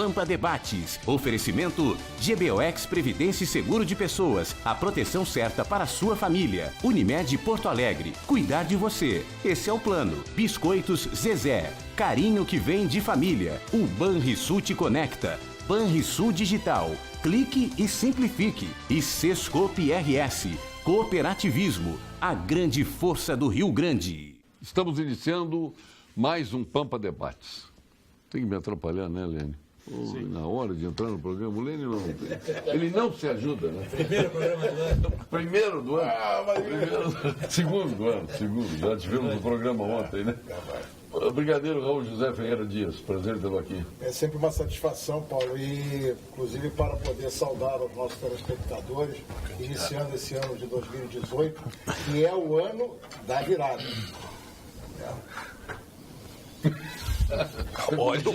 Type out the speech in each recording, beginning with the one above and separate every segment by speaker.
Speaker 1: Pampa Debates. Oferecimento GBOX Previdência e Seguro de Pessoas. A proteção certa para a sua família. Unimed Porto Alegre. Cuidar de você. Esse é o plano. Biscoitos Zezé. Carinho que vem de família. O Banrisul te conecta. Banrisul Digital. Clique e simplifique. E Sescope RS. Cooperativismo. A grande força do Rio Grande.
Speaker 2: Estamos iniciando mais um Pampa Debates. Tem que me atrapalhar, né, Lênio? Na hora de entrar no programa, o Lênio não... Ele não se ajuda, né?
Speaker 3: Primeiro programa do ano.
Speaker 2: Primeiro do ano. Segundo do ano, segundo. Já tivemos o programa ontem, né? Brigadeiro Raul José Ferreira Dias, prazer tê-lo aqui.
Speaker 4: É sempre uma satisfação, Paulo, e inclusive para poder saudar os nossos telespectadores, iniciando esse ano de 2018, que é o ano da virada.
Speaker 5: Olha o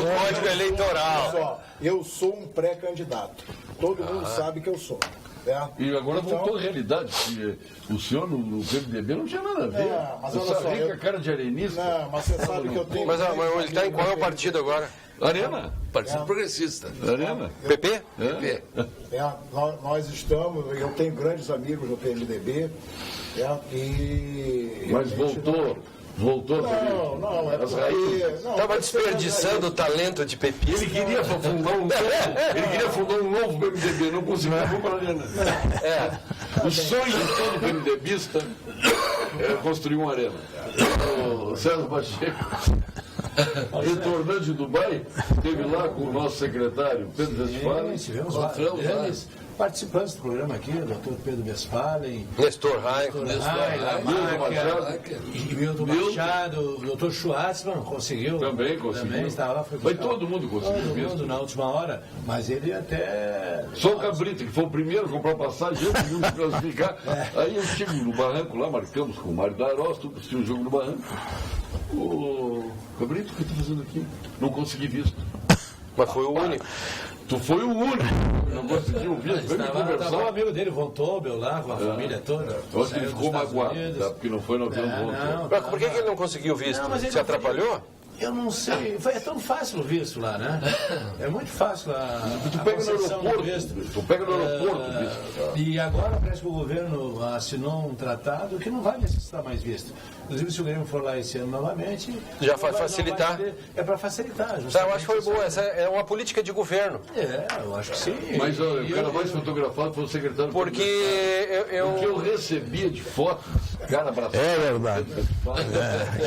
Speaker 5: código eleitoral.
Speaker 4: Só, eu sou um pré-candidato. Todo mundo sabe que eu sou.
Speaker 2: E agora voltou a realidade, porque o senhor no PMDB não tinha nada a ver.
Speaker 4: Mas olha só,
Speaker 2: rica cara de arenista.
Speaker 4: Não, mas você sabe que eu tenho...
Speaker 5: Mas ele está em qual é o partido agora?
Speaker 2: Arena.
Speaker 3: Partido Progressista.
Speaker 2: Arena.
Speaker 5: PP?
Speaker 3: PP.
Speaker 4: Nós estamos, eu tenho grandes amigos no PMDB, e...
Speaker 2: Mas voltou
Speaker 4: Não, é porque...
Speaker 5: Estava desperdiçando o talento de Pepista.
Speaker 2: Ele queria fundar um novo PMDB, não conseguiu para a Arena. O sonho de todo PMDBista é construir uma arena. O César Pacheco, retornando de Dubai, esteve lá com o nosso secretário Pedro Westphalen.
Speaker 3: Tivemos grandes participantes do programa aqui, o doutor Pedro Westphalen,
Speaker 5: Nestor Raik,
Speaker 3: Milton Machado, o doutor Schwartzman conseguiu.
Speaker 2: Também
Speaker 3: estava lá.
Speaker 2: Mas todo mundo conseguiu.
Speaker 3: Todo mundo na última hora, mas ele até...
Speaker 2: Só o Cabrita, que foi o primeiro a comprar passagem, eu fui me classificar. Aí eu chego no barranco lá, marcamos com o Mário da Arosta, assisti o jogo no barranco. Ô, Cabrito, o que tu fazendo aqui? Não consegui visto.
Speaker 5: Mas foi o único.
Speaker 2: Tu foi o único. Não consegui ouvir.
Speaker 3: Estava um amigo dele, Von Tobel, lá com a família toda.
Speaker 2: Eu acho que ele ficou magoado, tá? Porque não foi no avião do Von Tobel.
Speaker 5: Mas por que ele não conseguiu visto? Se atrapalhou?
Speaker 3: Eu não sei. É tão fácil o visto lá, né? É muito fácil
Speaker 2: Tu pega no aeroporto. Tu pega no aeroporto o visto.
Speaker 3: E agora parece que o governo assinou um tratado que não vai necessitar mais visto. Inclusive, se o Grêmio for lá esse ano novamente...
Speaker 5: Já vai facilitar?
Speaker 3: É para facilitar.
Speaker 5: Eu acho que foi boa. Essa é uma política de governo.
Speaker 3: Eu acho que sim.
Speaker 2: Mas o cara mais fotografado foi o secretário.
Speaker 5: Porque
Speaker 2: O que eu recebia de fotos, cara abraçado.
Speaker 6: É verdade.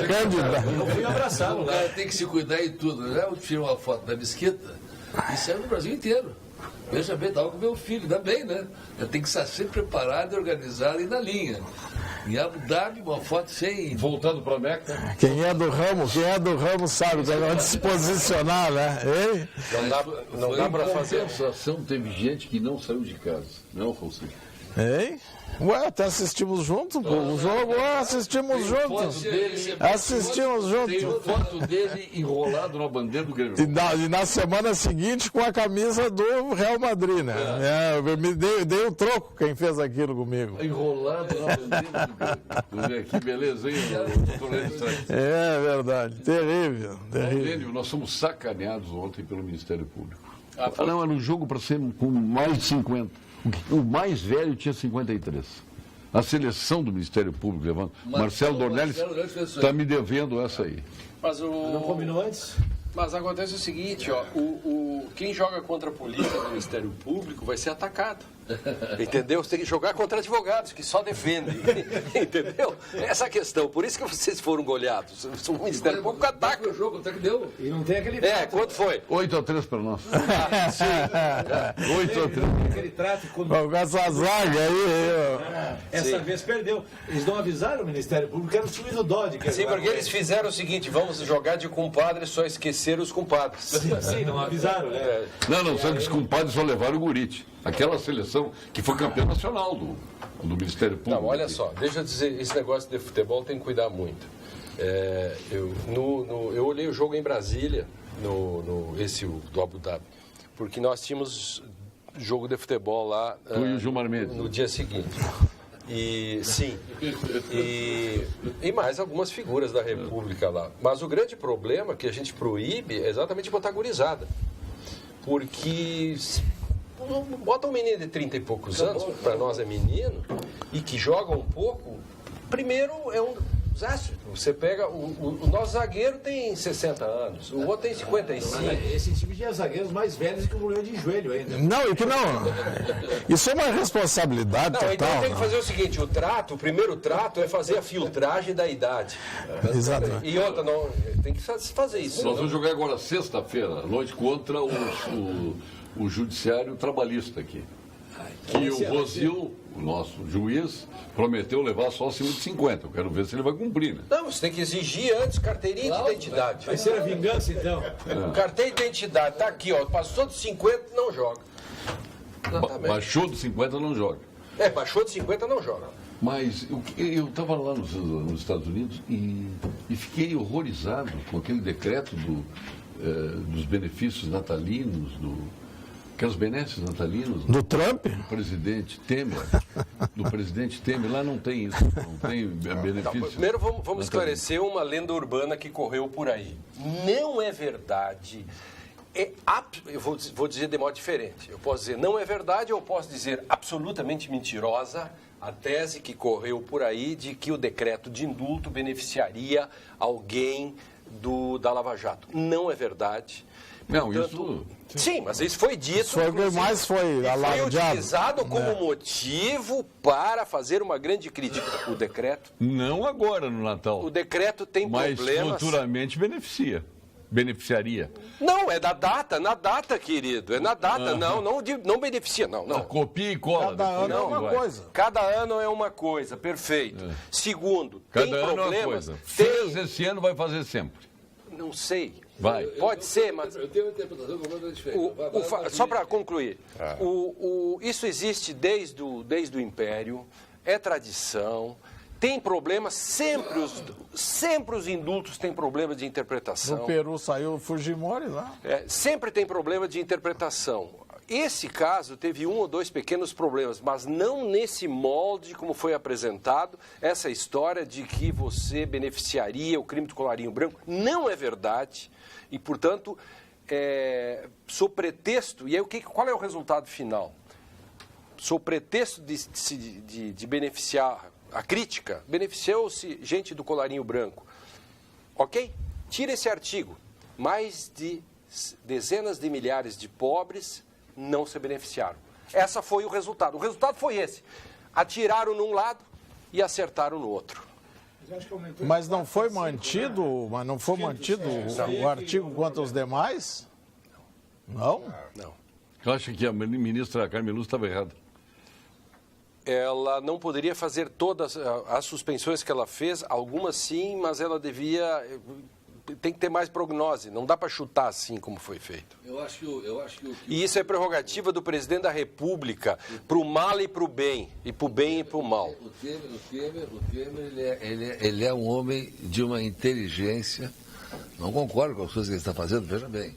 Speaker 6: Candidato.
Speaker 3: Eu fui abraçá-lo
Speaker 7: O
Speaker 3: lá.
Speaker 7: cara tem que se cuidar e tudo, né? Eu tirei uma foto da Mesquita e saiu no Brasil inteiro. Veja bem, estava com meu filho, ainda bem, né? Eu tenho que estar sempre preparado, organizado e na linha. Em Abu Dhabi, uma foto sem...
Speaker 2: Voltando para Meca.
Speaker 6: Quem é do ramo sabe, onde se posicionar, né? Ei?
Speaker 5: Não dá para fazer.
Speaker 2: Compensação, teve gente que não saiu de casa. Não, Fonseca.
Speaker 6: Ei? Ué, até assistimos juntos o jogo, assistimos juntos. Assistimos
Speaker 2: Tem
Speaker 6: juntos.
Speaker 2: foto dele enrolado na bandeira do Grêmio.
Speaker 6: E na semana seguinte com a camisa do Real Madrid, né? Dei um troco quem fez aquilo comigo.
Speaker 2: Enrolado na bandeira do Grêmio. Que beleza, hein?
Speaker 6: É verdade, terrível.
Speaker 2: Lênio, nós somos sacaneados ontem pelo Ministério Público. Não, era um jogo para ser com mais de 50. O mais velho tinha 53. A seleção do Ministério Público levando. Marcelo Dornelles está me devendo essa aí.
Speaker 8: Mas
Speaker 3: Não combinou antes?
Speaker 8: Mas acontece o seguinte, ó, quem joga contra a polícia do Ministério Público vai ser atacado.
Speaker 5: Entendeu? Você tem que jogar contra advogados que só defendem. Entendeu? Essa é a questão. Por isso que vocês foram goleados. O Ministério Público ataca.
Speaker 7: O jogo até que deu.
Speaker 3: E não tem aquele...
Speaker 5: Quanto foi?
Speaker 2: 8-3 para nós. 8-3.
Speaker 3: Aquele trato com...
Speaker 6: Com essa zaga aí.
Speaker 3: Essa vez perdeu. Eles não avisaram o Ministério Público que era o time do Dodge.
Speaker 5: Sim, porque eles fizeram o seguinte: vamos jogar de compadre, só esqueceram os compadres.
Speaker 3: Sim, não avisaram, né?
Speaker 2: Não, só que os compadres só levaram o Gurite. Aquela seleção que foi campeã nacional do Ministério Público.
Speaker 8: Não, olha só, deixa eu dizer, esse negócio de futebol tem que cuidar muito. Eu olhei o jogo em Brasília, esse do Abu Dhabi, porque nós tínhamos jogo de futebol lá
Speaker 2: Tu e o Gilmar Mendes.
Speaker 8: no dia seguinte.
Speaker 5: E sim, e mais algumas figuras da República lá. Mas o grande problema que a gente proíbe é exatamente botar gurizada. Porque bota um menino de 30 e poucos anos, para nós é menino, e que joga um pouco, primeiro é um desastre. Você pega, o nosso zagueiro tem 60 anos, o outro tem 55.
Speaker 3: Esse time tinha zagueiros mais velhos que o problema de joelho ainda.
Speaker 6: Não, e que não. Isso é uma responsabilidade
Speaker 5: Não,
Speaker 6: total.
Speaker 5: então tem que fazer o seguinte, o primeiro trato é fazer a filtragem da idade.
Speaker 6: Exatamente.
Speaker 5: E outra, não, tem que fazer isso.
Speaker 2: Nós vamos jogar agora sexta-feira, à noite, contra o Judiciário Trabalhista aqui. Que o Rosil, o nosso juiz, prometeu levar só acima de 50. Eu quero ver se ele vai cumprir, né?
Speaker 5: Não, você tem que exigir antes carteirinha de identidade.
Speaker 3: Vai ser a vingança, então.
Speaker 5: Carteira de identidade, tá aqui, ó. Passou de 50, não joga. Exatamente.
Speaker 2: Baixou de 50, não joga.
Speaker 5: Baixou de 50, não joga.
Speaker 2: Mas eu estava lá nos Estados Unidos e fiquei horrorizado com aquele decreto dos benefícios natalinos, aquelas benesses natalinos
Speaker 6: Do Trump?
Speaker 2: do presidente Temer. Lá não tem isso, não tem benefício.
Speaker 5: Primeiro vamos esclarecer uma lenda urbana que correu por aí. Não é verdade. Eu vou dizer de modo diferente. Eu posso dizer não é verdade, ou eu posso dizer absolutamente mentirosa a tese que correu por aí de que o decreto de indulto beneficiaria alguém da Lava Jato. Não é verdade.
Speaker 2: Não,
Speaker 5: Portanto, Sim, mas isso foi dito.
Speaker 6: Foi o que mais foi alardeado.
Speaker 5: Utilizado como motivo para fazer uma grande crítica. O decreto.
Speaker 2: Não agora no Natal.
Speaker 5: O decreto tem
Speaker 2: mas
Speaker 5: problemas.
Speaker 2: Mas futuramente beneficiaria.
Speaker 5: Não, é na data, querido. É na data, não beneficia, não.
Speaker 2: Copia e cola.
Speaker 6: Cada ano é uma coisa.
Speaker 5: Cada ano é uma coisa, perfeito. Segundo, tem
Speaker 2: Cada ano
Speaker 5: problemas.
Speaker 2: é uma coisa. Fez esse ano, vai fazer sempre.
Speaker 5: Não sei.
Speaker 2: Vai.
Speaker 5: Pode ser, mas...
Speaker 7: Eu tenho uma interpretação completamente diferente.
Speaker 5: Só para concluir, isso existe desde o Império, é tradição, tem problemas, sempre os indultos têm problemas de interpretação.
Speaker 6: No Peru saiu o Fujimori lá.
Speaker 5: Sempre tem problema de interpretação. Esse caso teve 1 ou 2 pequenos problemas, mas não nesse molde como foi apresentado, essa história de que você beneficiaria o crime do colarinho branco. Não é verdade. E, portanto, sob pretexto... E aí, qual é o resultado final? Sob pretexto de beneficiar a crítica, beneficiou-se gente do colarinho branco. Ok? Tira esse artigo. Mais de dezenas de milhares de pobres não se beneficiaram. Esse foi o resultado. O resultado foi esse. Atiraram num lado e acertaram no outro.
Speaker 6: Mas não foi mantido o artigo contra os demais? Não?
Speaker 5: Não.
Speaker 2: Eu acho que a ministra Carmen Lúcia estava errada.
Speaker 5: Ela não poderia fazer todas as suspensões que ela fez, algumas sim, mas ela tem que ter mais prognose, não dá para chutar assim como foi feito.
Speaker 7: Eu acho que
Speaker 5: E isso é prerrogativa do presidente da República, para o mal e para o bem, e para o bem e para o mal.
Speaker 7: O Temer ele é um homem de uma inteligência, não concordo com as coisas que ele está fazendo, veja bem.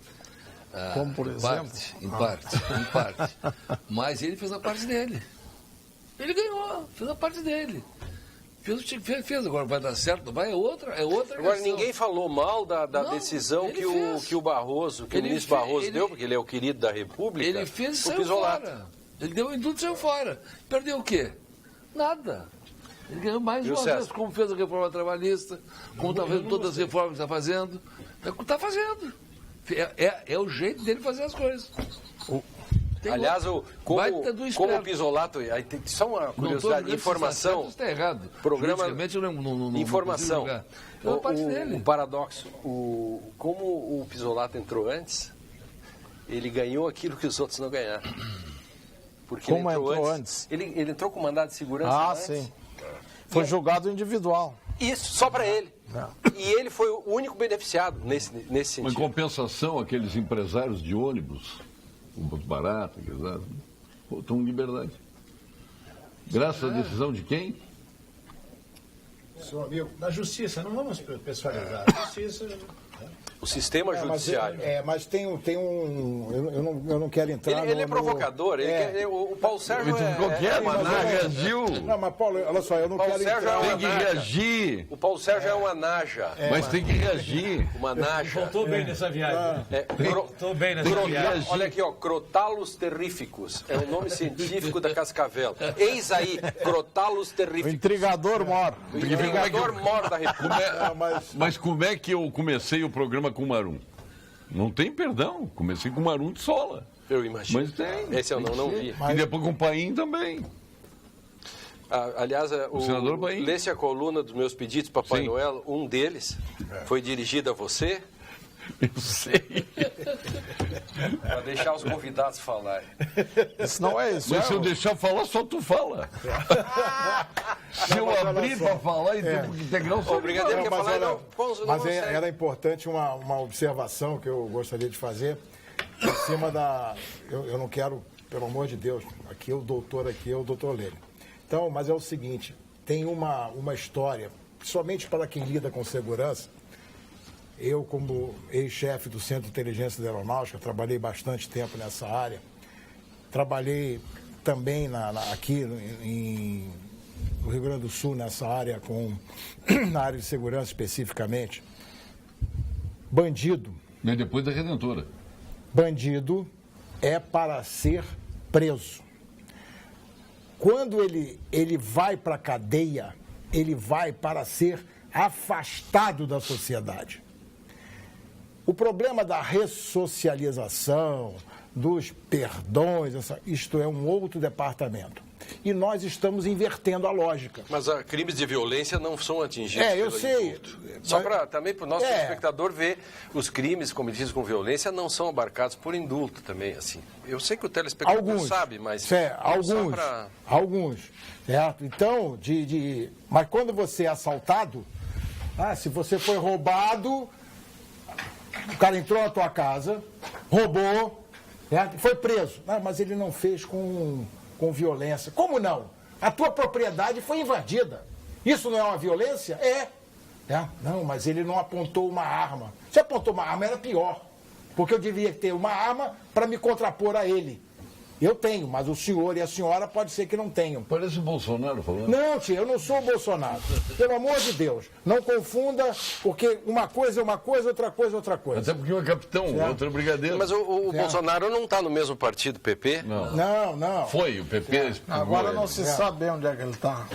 Speaker 6: Como por exemplo?
Speaker 7: Em parte. Mas ele fez a parte dele. Ele ganhou, fez a parte dele. Fez o que fez, agora vai dar certo, não vai, é outra
Speaker 5: Agora,
Speaker 7: questão.
Speaker 5: Ninguém falou mal da decisão que o ministro Barroso deu, porque ele é o querido da República.
Speaker 7: Ele fez e saiu fora. Ele deu em tudo e saiu fora. Perdeu o quê? Nada. Ele ganhou mais uma vez, como fez a reforma trabalhista, como está fazendo todas as reformas que está fazendo. Está fazendo. É o jeito dele fazer as coisas.
Speaker 5: Aliás, como o Pisolato, aí tem só uma curiosidade, informação.
Speaker 7: Está errado.
Speaker 5: Programa
Speaker 7: não
Speaker 5: informação.
Speaker 7: O
Speaker 5: paradoxo, como o Pisolato entrou antes, ele ganhou aquilo que os outros não ganharam. Porque
Speaker 6: como ele entrou antes?
Speaker 5: Ele entrou com mandado de segurança antes.
Speaker 6: Sim. Foi julgado individual.
Speaker 5: Isso, só para ele. E ele foi o único beneficiado nesse sentido.
Speaker 2: Em compensação, aqueles empresários de ônibus, muito barato, estão em liberdade. Graças à decisão de quem?
Speaker 3: Seu amigo. Da justiça, não vamos pessoalizar. A justiça...
Speaker 5: o sistema judiciário.
Speaker 4: Mas tem um eu não quero entrar
Speaker 5: Ele é provocador, o Paulo Sérgio
Speaker 4: Não, mas Paulo, olha só, eu não
Speaker 5: Paulo
Speaker 4: quero
Speaker 5: Sérgio
Speaker 4: entrar...
Speaker 2: Tem que reagir.
Speaker 5: O Paulo Sérgio é uma naja.
Speaker 2: Mas tem que reagir.
Speaker 5: Uma naja.
Speaker 3: Voltou bem nessa viagem. Voltou bem nessa viagem.
Speaker 5: Olha aqui, ó, Crotalus terrificus. É o nome científico da cascavel. Eis aí, Crotalus
Speaker 6: O
Speaker 5: terrificus.
Speaker 6: intrigador mor.
Speaker 5: O intrigador mor da República.
Speaker 2: Mas como é que eu comecei o programa com o Marum? Não tem perdão. Comecei com o Marum de Sola.
Speaker 5: Eu imagino.
Speaker 2: Mas tem.
Speaker 5: Esse eu não vi.
Speaker 2: E depois com o Paim também.
Speaker 5: Aliás,
Speaker 2: senador Paim.
Speaker 5: lesse a coluna dos meus pedidos, Papai
Speaker 2: Sim.
Speaker 5: Noel. Um deles foi dirigido a você.
Speaker 2: Eu sei.
Speaker 5: Para deixar os convidados falarem.
Speaker 6: Isso não é isso.
Speaker 2: Mas se eu deixar falar, só tu fala. Se eu abrir para falar, então que integrar o seu
Speaker 5: Brigadeiro quer falar, não.
Speaker 4: Mas era importante uma observação que eu gostaria de fazer em cima da... Eu não quero, pelo amor de Deus, aqui é o doutor Lênio. Então, mas é o seguinte, tem uma história, principalmente para quem lida com segurança. Eu, como ex-chefe do Centro de Inteligência da Aeronáutica, trabalhei bastante tempo nessa área. Trabalhei também aqui no Rio Grande do Sul, nessa área, na área de segurança especificamente. Bandido.
Speaker 2: E depois da Redentora.
Speaker 4: Bandido é para ser preso. Quando ele vai para a cadeia, ele vai para ser afastado da sociedade. O problema da ressocialização, dos perdões, isto é um outro departamento. E nós estamos invertendo a lógica.
Speaker 5: Mas crimes de violência não são atingidos
Speaker 4: eu
Speaker 5: pelo
Speaker 4: sei.
Speaker 5: indulto. Só também para o nosso espectador ver, os crimes cometidos com violência não são abarcados por indulto também, assim. Eu sei que o telespectador sabe, mas...
Speaker 4: Alguns, certo? Então, mas quando você é assaltado, se você foi roubado, o cara entrou na tua casa, roubou, foi preso. Mas ele não fez com violência. Como não? A tua propriedade foi invadida. Isso não é uma violência? Não, mas ele não apontou uma arma. Se apontou uma arma, era pior. Porque eu devia ter uma arma para me contrapor a ele. Eu tenho, mas o senhor e a senhora pode ser que não tenham.
Speaker 2: Parece o Bolsonaro falando.
Speaker 4: Não, tia, eu não sou o Bolsonaro. Pelo amor de Deus. Não confunda, porque uma coisa é uma coisa, outra coisa é outra coisa.
Speaker 2: Até porque um é capitão, outro é brigadeiro.
Speaker 5: Mas o Bolsonaro não está no mesmo partido, PP?
Speaker 4: Não.
Speaker 2: Foi, o PP...
Speaker 6: Agora não se sabe onde é que ele está.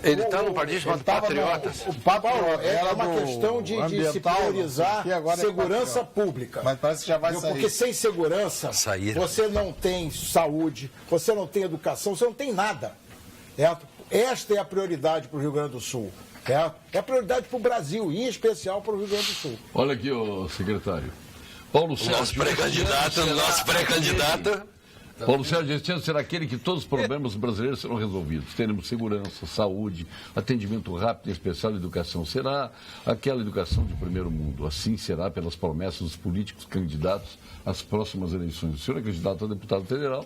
Speaker 5: Ele está num partido chamado Patriotas.
Speaker 4: O Paulo, é uma questão de se priorizar segurança pública.
Speaker 6: Mas parece que já vai sair.
Speaker 4: Porque sem segurança, você não tem saúde, você não tem educação, você não tem nada. Certo? Esta é a prioridade para o Rio Grande do Sul. Certo? É a prioridade para o Brasil, e em especial para o Rio Grande do Sul.
Speaker 2: Olha aqui, secretário. Paulo Sérgio...
Speaker 5: Nosso pré-candidato.
Speaker 2: Paulo Sérgio, este ano será aquele que todos os problemas brasileiros serão resolvidos. Teremos segurança, saúde, atendimento rápido e especial, educação. Será aquela educação de primeiro mundo. Assim será pelas promessas dos políticos candidatos às próximas eleições. O senhor é candidato a deputado federal.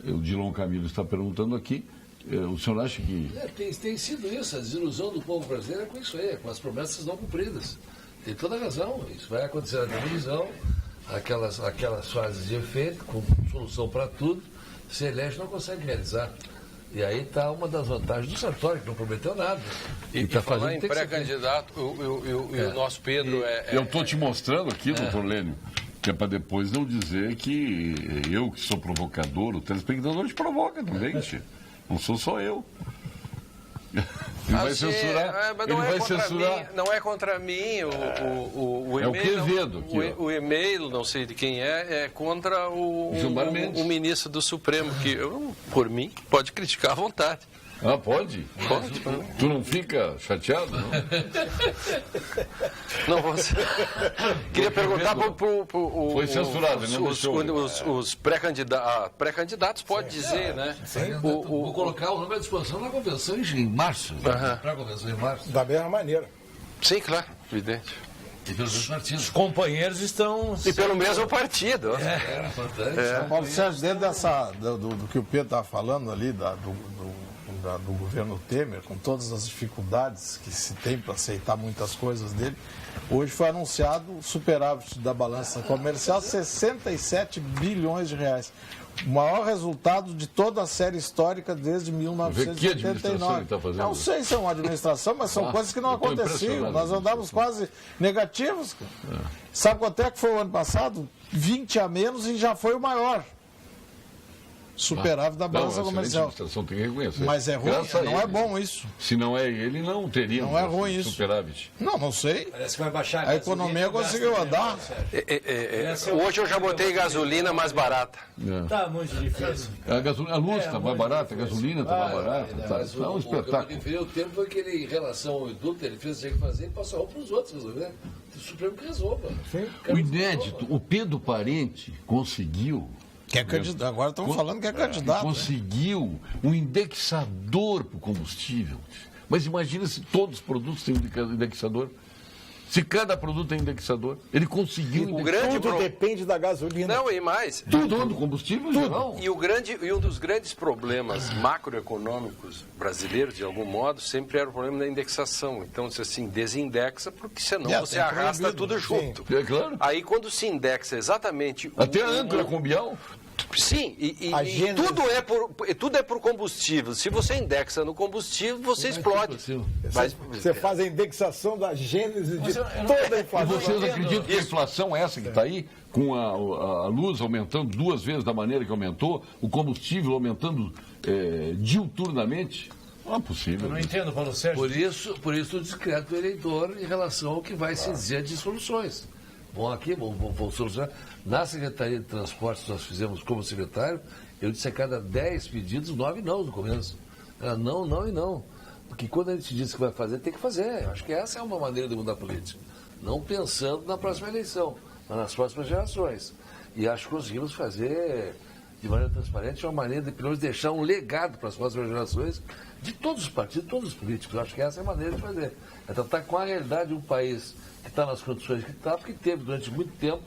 Speaker 2: O Dilon Camilo está perguntando aqui. O senhor acha que...
Speaker 7: Tem sido isso, a desilusão do povo brasileiro é com isso aí, com as promessas não cumpridas. Tem toda a razão, isso vai acontecer na televisão, aquelas frases de efeito, com solução para tudo, se elege não consegue realizar. E aí está uma das vantagens do Sartori, que não prometeu nada.
Speaker 5: E está fazendo em pré-candidato, o nosso Pedro
Speaker 2: Eu estou te mostrando aqui, doutor Lênio, que é para depois não dizer que eu que sou provocador, o telespectador te provoca também, tio. Não sou só eu. Ele vai censurar.
Speaker 5: Mas não vai censurar. Não é contra mim o e-mail.
Speaker 2: É o Quevedo.
Speaker 5: O e-mail, não sei de quem é contra o ministro do Supremo, que por mim pode criticar à vontade.
Speaker 2: Pode? Pode. Tu não fica chateado, não?
Speaker 5: Não, você... Queria perguntar para
Speaker 2: Foi censurado, né?
Speaker 5: Os pré-candidatos pode dizer, né?
Speaker 7: Vou colocar o nome à disposição na convenção em março. Para a convenção em março.
Speaker 4: Da mesma maneira.
Speaker 5: Sim, claro, evidente.
Speaker 7: E pelos dois partidos.
Speaker 3: Os companheiros estão...
Speaker 5: E pelo mesmo partido.
Speaker 7: É importante.
Speaker 6: Paulo Sérgio, dentro do que o Pedro estava falando ali, do do governo Temer, com todas as dificuldades que se tem para aceitar muitas coisas dele, hoje foi anunciado o superávit da balança comercial, 67 bilhões de reais. O maior resultado de toda a série histórica desde 1979.
Speaker 2: Que administração ele está fazendo?
Speaker 6: Não sei se é uma administração, mas são coisas que não aconteciam. Nós andávamos quase negativos. Sabe quanto é que foi o ano passado? 20 a menos e já foi o maior superávit da balança comercial.
Speaker 2: A administração tem que reconhecer.
Speaker 6: Mas é ruim, não é bom isso.
Speaker 2: Se não é ele, não teria
Speaker 6: Não é ruim isso.
Speaker 2: superávit.
Speaker 6: Não sei.
Speaker 3: Parece que vai baixar
Speaker 6: A economia conseguiu andar.
Speaker 5: Hoje eu já botei gasolina mais barata.
Speaker 3: Tá muito difícil.
Speaker 2: A luz está mais barata, a gasolina está mais barata.
Speaker 7: Mas
Speaker 2: É um espetáculo.
Speaker 7: o tempo foi que ele, em relação ao indulto, ele fez o que tinha que fazer e passou para os outros resolver. O Supremo que resolva.
Speaker 2: O inédito, o Pedro Parente conseguiu.
Speaker 6: Que é candidato. Agora estamos falando que é candidato.
Speaker 2: Conseguiu um indexador para o combustível. Mas imagina se todos os produtos têm indexador. Se cada produto tem indexador, ele conseguiu.
Speaker 5: O grande
Speaker 4: Tudo depende da gasolina.
Speaker 5: Não, e mais.
Speaker 2: Tudo do combustível em geral.
Speaker 5: E um dos grandes problemas macroeconômicos brasileiros, de algum modo, sempre era o problema da indexação. Então, assim, desindexa, porque senão você arrasta tudo junto.
Speaker 2: É claro.
Speaker 5: Aí, quando se indexa exatamente...
Speaker 2: Até a âncora cambial.
Speaker 5: Sim, e tudo é por combustível. Se você indexa no combustível, você explode.
Speaker 4: Você faz a indexação da gênese de toda a
Speaker 2: E
Speaker 4: inflação.
Speaker 2: vocês acreditam que a inflação é essa que está aí, com a luz aumentando 2 vezes da maneira que aumentou, o combustível aumentando diuturnamente? Não é possível.
Speaker 3: Eu não entendo, Paulo Sérgio.
Speaker 7: Por isso o discreto do eleitor em relação ao que vai se dizer de soluções. Vão solucionar. Na Secretaria de Transportes, nós fizemos como secretário, eu disse a cada 10 pedidos, 9 não no começo. Era não, não e não. Porque quando a gente diz que vai fazer, tem que fazer. Eu acho que essa é uma maneira de mudar a política. Não pensando na próxima eleição, mas nas próximas gerações. E acho que conseguimos fazer de maneira transparente, uma maneira de, pelo menos, deixar um legado para as próximas gerações de todos os partidos, todos os políticos. Eu acho que essa é a maneira de fazer. É tratar com a realidade de um país que está nas condições que está, porque teve durante muito tempo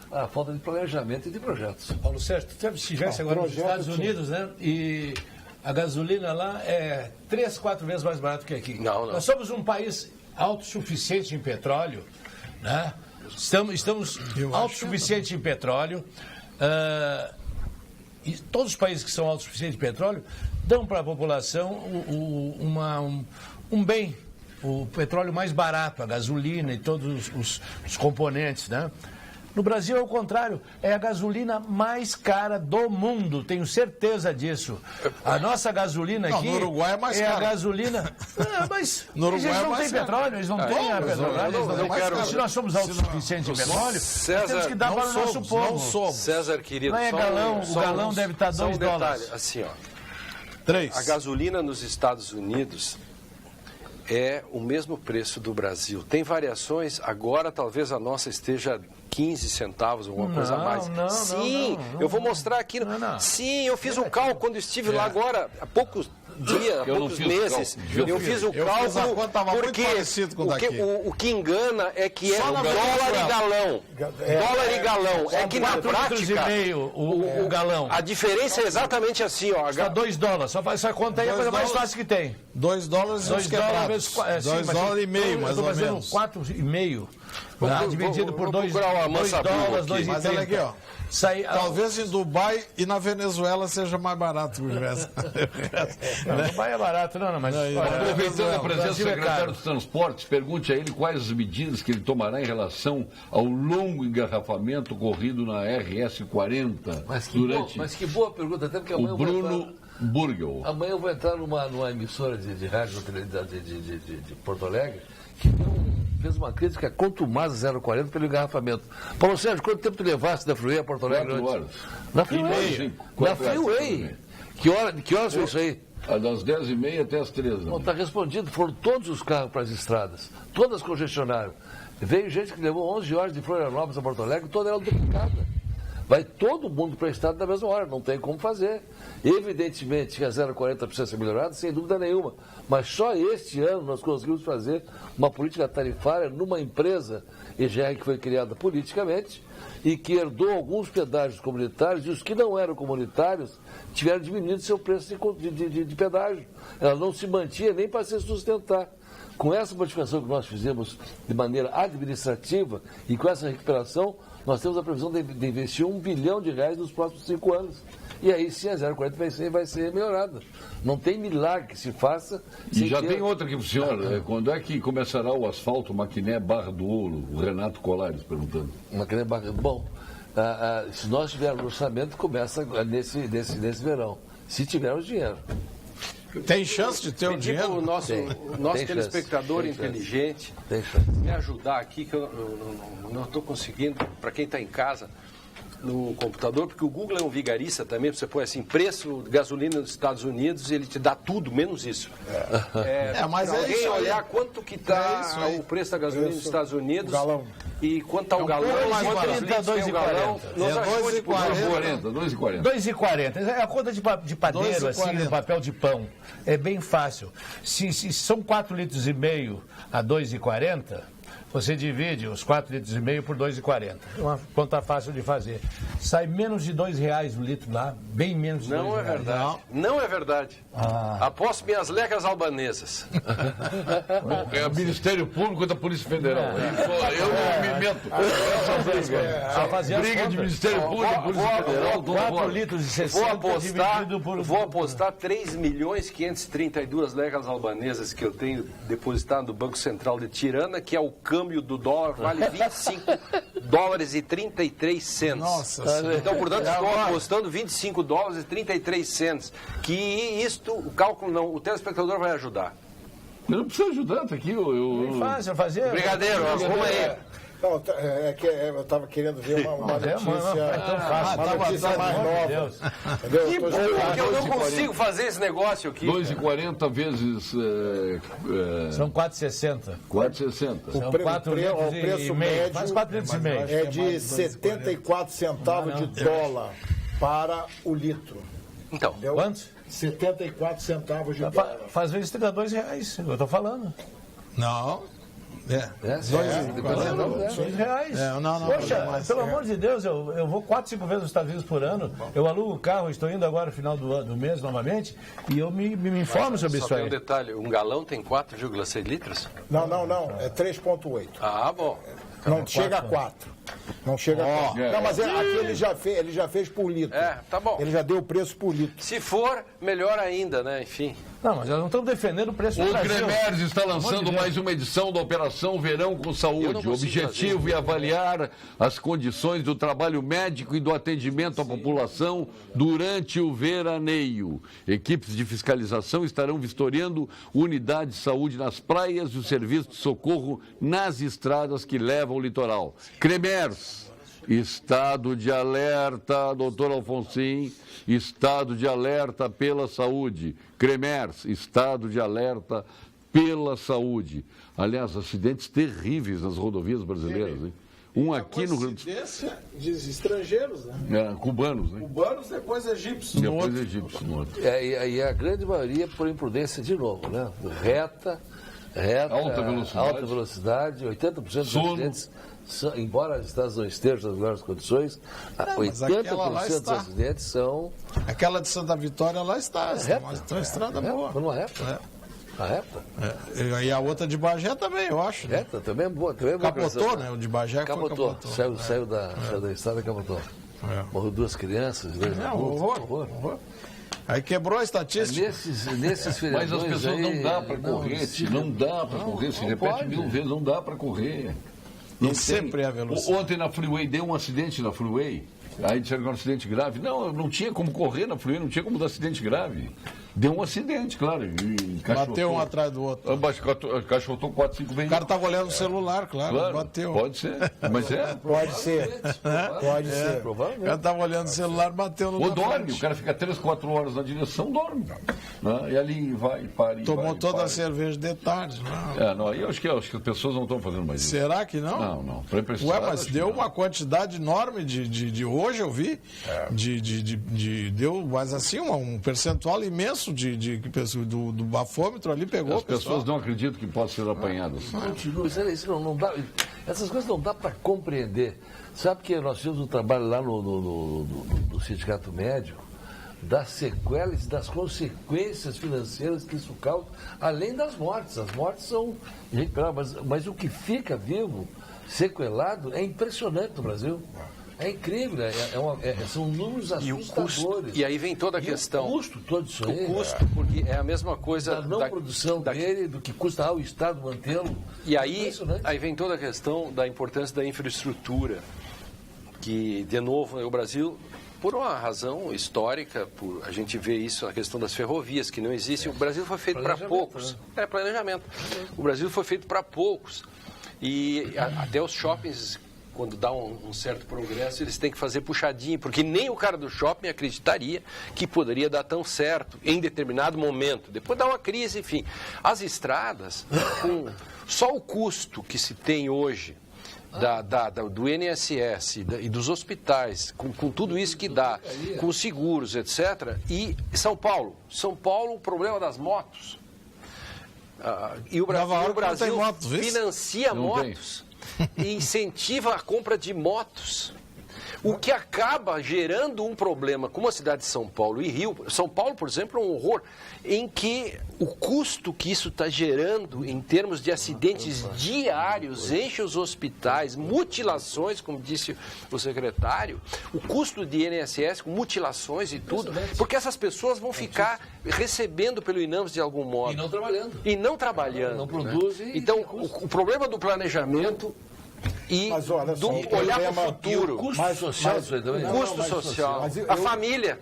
Speaker 7: a falta de planejamento e de projetos.
Speaker 3: Paulo Sérgio, tu estivesse agora nos Estados Unidos, né? E a gasolina lá é 3, 4 vezes mais barato que aqui.
Speaker 5: Não.
Speaker 3: Nós somos um país autossuficiente em petróleo, né? Estamos autossuficientes em petróleo. E todos os países que são autossuficientes em petróleo dão para a população um bem, o petróleo mais barato, a gasolina e todos os componentes, né? No Brasil é o contrário, é a gasolina mais cara do mundo, tenho certeza disso. A nossa gasolina aqui
Speaker 6: no Uruguai é mais cara.
Speaker 3: A gasolina... mas
Speaker 6: no Uruguai
Speaker 3: eles não
Speaker 6: é
Speaker 3: têm petróleo, eles não têm a Petrobras, se nós somos autossuficientes em petróleo, temos que dar para o nosso povo.
Speaker 6: Não somos.
Speaker 5: César, querido,
Speaker 3: Não é galão, o galão deve estar $2.
Speaker 5: Detalhe, assim, ó.
Speaker 6: 3.
Speaker 5: A gasolina nos Estados Unidos é o mesmo preço do Brasil. Tem variações, agora talvez a nossa esteja 15 centavos, alguma coisa a mais. Sim, eu vou mostrar aqui. Sim, eu fiz um cálculo quando estive lá agora, há poucos dias, há poucos meses. Eu fiz o cálculo porque o que engana é que é dólar e galão. Dólar e galão. É que na prática,
Speaker 3: o galão.
Speaker 5: a diferença é exatamente assim, ó.
Speaker 3: Está $2. Só faz essa conta aí, é a coisa mais fácil que tem.
Speaker 6: $2 e uns quebrados. $2 e meio, mais ou menos.
Speaker 3: Eu estou fazendo 4,5. Dividido por $2, $2,5.
Speaker 6: Mas olha aqui, ó. Talvez em Dubai e na Venezuela seja mais barato que o resto.
Speaker 3: Dubai é barato, não, mas...
Speaker 2: Aproveitando a presença do secretário dos Transportes, pergunte a ele quais as medidas que ele tomará em relação ao longo engarrafamento ocorrido na RS 40
Speaker 7: Mas que boa pergunta, até porque amanhã
Speaker 2: o Bruno Burgel.
Speaker 7: Amanhã eu vou entrar numa emissora de rádio de Porto Alegre que fez uma crítica contumaz a 040 pelo engarrafamento. Paulo Sérgio, quanto tempo tu levaste da Freeway a Porto Alegre?
Speaker 2: 4 horas.
Speaker 7: Na Freeway? Na Freeway? Que horas foi isso aí?
Speaker 2: Das 10h30 até as 13h.
Speaker 7: Bom, está respondido. Foram todos os carros para as estradas. Todas congestionaram. Veio gente que levou 11 horas de Florianópolis a Porto Alegre, toda ela duplicada. vai todo mundo para o Estado na mesma hora, não tem como fazer. Evidentemente que a 0,40 precisa ser melhorada, sem dúvida nenhuma, mas só este ano nós conseguimos fazer uma política tarifária numa empresa EGR que foi criada politicamente e que herdou alguns pedágios comunitários, e os que não eram comunitários tiveram diminuído seu preço de pedágio. Ela não se mantinha nem para se sustentar. Com essa modificação que nós fizemos de maneira administrativa e com essa recuperação, nós temos a previsão de investir R$1 bilhão nos próximos 5 anos. E aí sim a 0,40 vai ser melhorada. Não tem milagre que se faça.
Speaker 2: E já tem outra aqui para o senhor. Quando é que começará o asfalto Maquiné Barra do Ouro? O Renato Colares perguntando.
Speaker 7: Maquiné Barra... Bom, se nós tivermos orçamento, começa nesse verão. Se tivermos dinheiro.
Speaker 6: Tem chance de ter o dinheiro?
Speaker 8: O nosso telespectador inteligente me ajudar aqui, que eu não estou conseguindo, para quem está em casa, no computador, porque o Google é um vigarista também, você põe assim, preço de gasolina nos Estados Unidos, ele te dá tudo, menos isso.
Speaker 6: Mas
Speaker 8: alguém
Speaker 6: isso aí,
Speaker 8: olhar quanto que está o preço da gasolina nos Estados Unidos e quanto está o galão, quantos litros tem o galão, nos achou de
Speaker 3: 2,40. É a conta de padeiro, assim, no papel de pão. É bem fácil. Se são 4,5 litros a 2,40, você divide os 4,5 litros por 2,40. É uma conta fácil de fazer. Sai menos de R$2 o litro lá, bem menos de R$2.
Speaker 8: Não é verdade. Não é verdade. Aposto minhas lecas albanesas.
Speaker 2: Bom, é o Ministério Público da Polícia Federal. Eu não me meto.
Speaker 3: Só fazer
Speaker 2: briga de Ministério Público e Polícia Federal.
Speaker 3: 4 litros e 60 dividido por...
Speaker 8: Vou apostar 3.532 lecas albanesas que eu tenho depositado no Banco Central de Tirana, que é o câmbio do dólar, vale $25,33.
Speaker 6: Nossa
Speaker 8: Senhora. Então, portanto, estou apostando $25,33. Que isto, o cálculo não, o telespectador vai ajudar.
Speaker 2: Eu não preciso ajudar, tá aqui.
Speaker 3: É fácil fazer.
Speaker 8: Brigadeiro, arruma aí.
Speaker 4: Não, eu estava querendo ver uma notícia mais nova.
Speaker 8: Que bom que eu não consigo fazer esse negócio aqui.
Speaker 2: 2,40 vezes...
Speaker 3: São 4,60.
Speaker 2: 4,60.
Speaker 3: São 4 litros
Speaker 4: o preço
Speaker 3: e meio.
Speaker 4: médio
Speaker 3: Faz 4 litros e meio.
Speaker 4: é de 74 centavos de dólar para o litro.
Speaker 8: Então,
Speaker 3: quantos?
Speaker 4: 74 centavos de dólar.
Speaker 3: Faz vezes R$32, eu estou falando.
Speaker 6: Não.
Speaker 3: R$2.
Speaker 6: Não.
Speaker 3: Poxa, pelo amor de Deus, eu vou 4, 5 vezes nos Estados Unidos por ano, eu alugo o carro, estou indo agora no final do mês novamente, e eu me informo sobre isso aí.
Speaker 8: Só tem um detalhe, um galão tem 4,6 litros?
Speaker 4: Não, é 3,8.
Speaker 8: Ah, bom.
Speaker 4: Não chega a 4. Não chega a 4. Não, mas aqui ele já fez por litro.
Speaker 8: Tá bom.
Speaker 4: Ele já deu o preço por litro.
Speaker 8: Se for, melhor ainda, né? Enfim.
Speaker 3: Não, mas nós não estamos defendendo o preço do
Speaker 2: O
Speaker 3: Brasil.
Speaker 2: Cremers está lançando mais uma edição da Operação Verão com Saúde. O objetivo é avaliar as condições do trabalho médico e do atendimento à população durante o veraneio. Equipes de fiscalização estarão vistoriando unidades de saúde nas praias e o serviço de socorro nas estradas que levam ao litoral. Cremers, estado de alerta, doutor Alfonsin, estado de alerta pela saúde. Cremers, estado de alerta pela saúde. Aliás, acidentes terríveis nas rodovias brasileiras, hein? Um aqui no Rio
Speaker 6: de estrangeiros, né?
Speaker 2: Cubanos, né?
Speaker 6: Cubanos, depois egípcios.
Speaker 2: Depois egípcios, no outro.
Speaker 7: E a grande maioria por imprudência de novo, né? Reta, alta velocidade, 80% dos acidentes, embora as estradas não estejam nas melhores condições, 80% dos acidentes são...
Speaker 6: Aquela de Santa Vitória lá está, uma estrada boa.
Speaker 7: Numa reta. A reta?
Speaker 6: E a outra de Bagé também, eu acho. Né?
Speaker 7: Reta também é boa.
Speaker 6: Capotou, né? O de Bagé
Speaker 7: capotou. Saiu da estrada e capotou. Morreu 2 crianças, 2 adultos.
Speaker 6: Horror. Aí quebrou a estatística.
Speaker 7: Nesses
Speaker 2: mas as pessoas não dá para correr, não dá para correr, se repete 1000 vezes, não dá para correr.
Speaker 6: Não sempre é a velocidade.
Speaker 2: Ontem na Freeway, deu um acidente na Freeway, aí disseram que era um acidente grave. Não tinha como correr na Freeway, não tinha como dar acidente grave. Deu um acidente, claro.
Speaker 6: Bateu um atrás do outro.
Speaker 2: Cachotou 4, 5 vezes.
Speaker 6: O cara estava olhando o celular, claro. Bateu.
Speaker 2: Pode ser, mas
Speaker 4: Pode ser.
Speaker 6: O cara estava olhando o celular, bateu no
Speaker 2: Ou dorme, o cara fica 3, 4 horas na direção, dorme. Né? E ali vai, para.
Speaker 6: Tomou toda a cerveja de tarde.
Speaker 2: Eu acho que as pessoas não estão fazendo mais isso.
Speaker 6: Será que não?
Speaker 2: Não.
Speaker 6: Ué, mas deu uma quantidade enorme de hoje. hoje eu vi, deu, mas assim, um percentual imenso do bafômetro ali pegou.
Speaker 2: As pessoas não acreditam que possam ser apanhadas.
Speaker 7: Continua, isso não dá, essas coisas não dá para compreender. Sabe que nós fizemos um trabalho lá no Sindicato Médico, das sequelas e das consequências financeiras que isso causa, além das mortes. As mortes são irrecuperáveis, mas o que fica vivo, sequelado, é impressionante no Brasil. É incrível, são números assustadores.
Speaker 5: E aí vem toda a questão.
Speaker 7: O custo todo isso aí.
Speaker 5: O custo, porque é a mesma coisa...
Speaker 7: Da não produção dele, do que custa ao Estado mantê-lo.
Speaker 5: E aí vem toda a questão da importância da infraestrutura, que, de novo, o Brasil... Por uma razão histórica, a gente vê isso na questão das ferrovias, que não existe. O Brasil foi feito para poucos.
Speaker 7: Né?
Speaker 5: Planejamento. O Brasil foi feito para poucos. E até os shoppings, quando dá um certo progresso, eles têm que fazer puxadinho, porque nem o cara do shopping acreditaria que poderia dar tão certo em determinado momento. Depois dá uma crise, enfim. As estradas, com só o custo que se tem hoje, do INSS e dos hospitais, com tudo isso que dá, com os seguros, etc. E São Paulo, o problema das motos. E o Brasil financia motos e incentiva a compra de motos. O que acaba gerando um problema como a cidade de São Paulo e Rio. São Paulo, por exemplo, é um horror, em que o custo que isso está gerando em termos de acidentes diários enche os hospitais, mutilações, como disse o secretário, o custo de INSS com mutilações e tudo, porque essas pessoas vão ficar recebendo pelo INAMS de algum modo. E não trabalhando.
Speaker 7: Não produzem.
Speaker 5: Então, o problema do planejamento... E olhar para o futuro,
Speaker 7: o custo social,
Speaker 5: a família,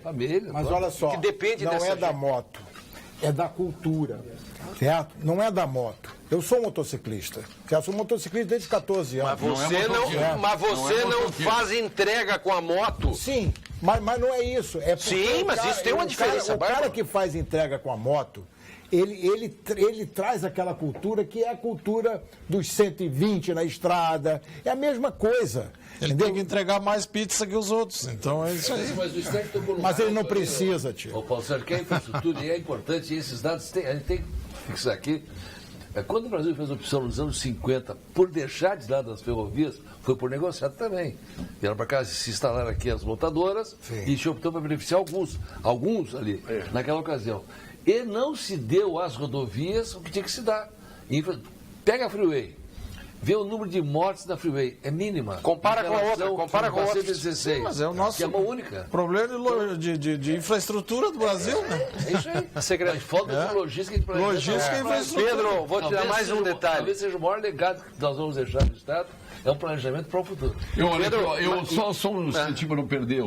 Speaker 4: mas olha só,
Speaker 5: que depende
Speaker 4: não é da moto, é da cultura, certo? Não é da moto. Eu sou motociclista, eu sou motociclista desde 14 anos.
Speaker 5: Mas você não faz entrega com a moto.
Speaker 4: Sim, mas não é isso.
Speaker 5: Sim, mas isso tem uma diferença.
Speaker 4: O cara que faz entrega com a moto, ele traz aquela cultura que é a cultura dos 120 na estrada. É a mesma coisa.
Speaker 6: Ele tem que entregar mais pizza que os outros. Então é isso aí.
Speaker 4: Mas ele não precisa, tio.
Speaker 7: O Paulo Sérgio, que a infraestrutura é importante e esses dados a gente tem que fixar aqui. Quando o Brasil fez a opção nos anos 50 por deixar de lado as ferrovias, foi por negociado também. Vieram para cá, se instalaram aqui as montadoras. Sim. E se optou para beneficiar alguns ali, naquela ocasião. E não se deu às rodovias o que tinha que se dar. Pega a Freeway, vê o número de mortes da Freeway, é mínima.
Speaker 5: Compara com a outra.
Speaker 7: 16,
Speaker 6: mas é o nosso
Speaker 7: que é uma única.
Speaker 6: Problema de infraestrutura do Brasil, né?
Speaker 7: É isso aí. Mas falta de logística e
Speaker 6: logística e infraestrutura.
Speaker 5: Pedro, vou te dar mais um detalhe.
Speaker 7: Talvez seja o maior legado que nós vamos deixar no Estado, é um planejamento para o futuro.
Speaker 2: Só um instantinho para não perder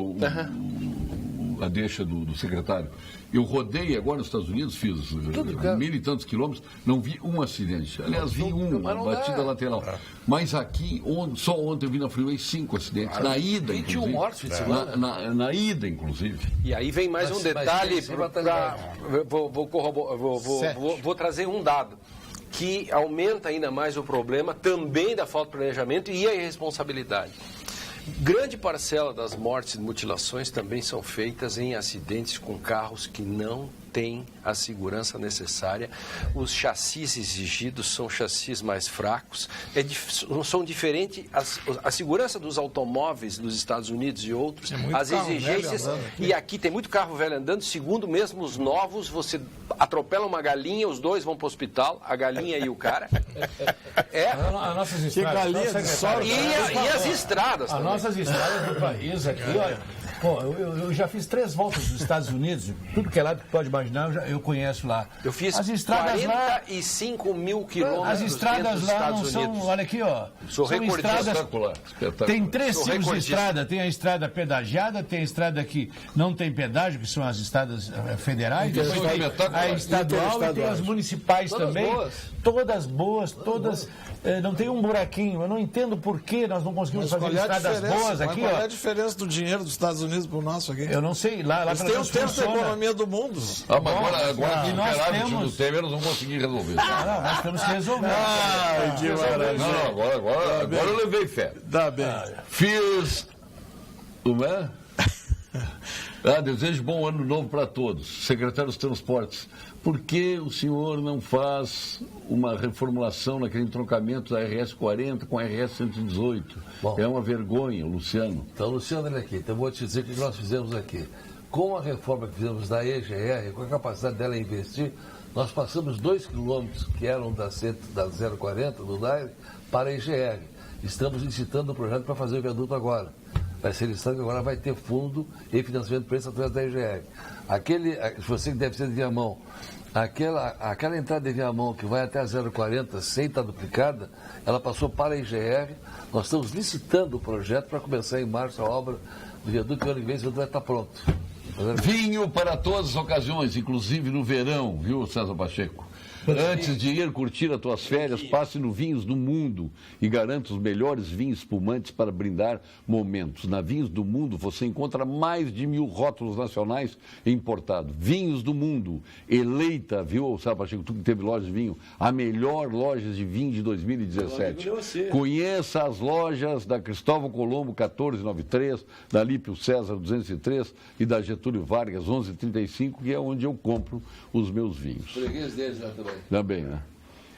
Speaker 2: a deixa do secretário. Eu rodei agora nos Estados Unidos, fiz 1.000 e tantos quilômetros, não vi um acidente. Aliás, vi uma batida lateral. Mas aqui, só ontem eu vi na Freeway 5 acidentes. Na ida,
Speaker 7: 21 mortes,
Speaker 2: na ida, inclusive.
Speaker 5: E aí vem mais um detalhe. Vou trazer um dado que aumenta ainda mais o problema também da falta de planejamento e a irresponsabilidade. Grande parcela das mortes e mutilações também são feitas em acidentes com carros que não têm a segurança necessária. Os chassis exigidos são chassis mais fracos, são diferentes. A segurança dos automóveis dos Estados Unidos e outros, as exigências. E aqui tem muito carro velho andando, segundo mesmo os novos, você atropela uma galinha, os dois vão para o hospital, a galinha e o cara.
Speaker 3: As nossas estradas.
Speaker 5: E as estradas.
Speaker 3: As nossas estradas do país aqui, olha. Pô, eu já fiz 3 voltas nos Estados Unidos, tudo que é lá que pode imaginar, eu conheço lá.
Speaker 5: Eu fiz 45 mil quilômetros.
Speaker 3: As estradas lá não são, olha aqui, ó.
Speaker 5: São estradas.
Speaker 3: Tem 3 tipos de estrada. Tem a estrada pedagiada, tem a estrada que não tem pedágio, que são as estradas federais, depois tem a estadual e tem as municipais também. Todas boas, todas. Não tem um buraquinho. Eu não entendo por que nós não conseguimos fazer estradas boas aqui.
Speaker 6: Qual é a diferença do dinheiro dos Estados Unidos para o nosso aqui?
Speaker 3: Eu não sei. Lá
Speaker 6: eles têm um terço da economia do mundo.
Speaker 2: Mas agora que nós do Temer, nós vamos conseguir resolver.
Speaker 3: Não, nós temos que resolver.
Speaker 2: Agora eu levei fé.
Speaker 6: Tá bem.
Speaker 2: Fiz
Speaker 7: Como é? Desejo bom ano novo para todos. Secretário dos Transportes, por que o senhor não faz uma reformulação naquele entroncamento da RS 40 com a RS 118? Bom, é uma vergonha, Luciano. Então, Luciano, olha aqui, então vou te dizer o que nós fizemos aqui. Com a reforma que fizemos da EGR, com a capacidade dela em investir, nós passamos 2 quilômetros que eram da 040, do DAIRE, para a EGR. Estamos licitando o projeto para fazer o viaduto agora. Vai ser licitado que agora vai ter fundo e financiamento para isso através da EGR. Você que deve ser de Viamão, aquela entrada de Viamão que vai até a 040 sem estar duplicada, ela passou para a EGR. Nós estamos licitando o projeto para começar em março a obra do viaduto, que ano que vem o viaduto vai estar pronto. Vinho para todas as ocasiões, inclusive no verão, viu, César Pacheco? Antes de ir curtir as tuas férias, passe no Vinhos do Mundo e garanta os melhores vinhos espumantes para brindar momentos. Na Vinhos do Mundo você encontra mais de 1000 rótulos nacionais importados. Vinhos do Mundo, eleita, viu, César Pacheco, tu que teve loja de vinho, a melhor loja de vinho de 2017. Conheça as lojas da Cristóvão Colombo 1493, da Lípio César 203 e da Getúlio Vargas 1135, que é onde eu compro os meus vinhos. Freguês deles lá também. Também, né?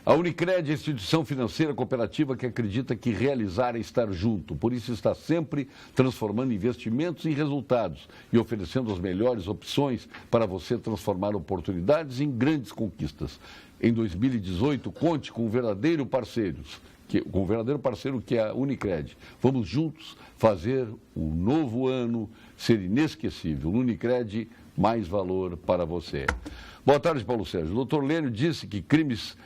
Speaker 7: A Unicred é a instituição financeira cooperativa que acredita que realizar é estar junto. Por isso está sempre transformando investimentos em resultados e oferecendo as melhores opções para você transformar oportunidades em grandes conquistas. Em 2018, conte com um verdadeiro parceiro, que é a Unicred. Vamos juntos fazer o novo ano ser inesquecível. Unicred, mais valor para você. Boa tarde, Paulo Sérgio. O doutor Lênio disse que crimes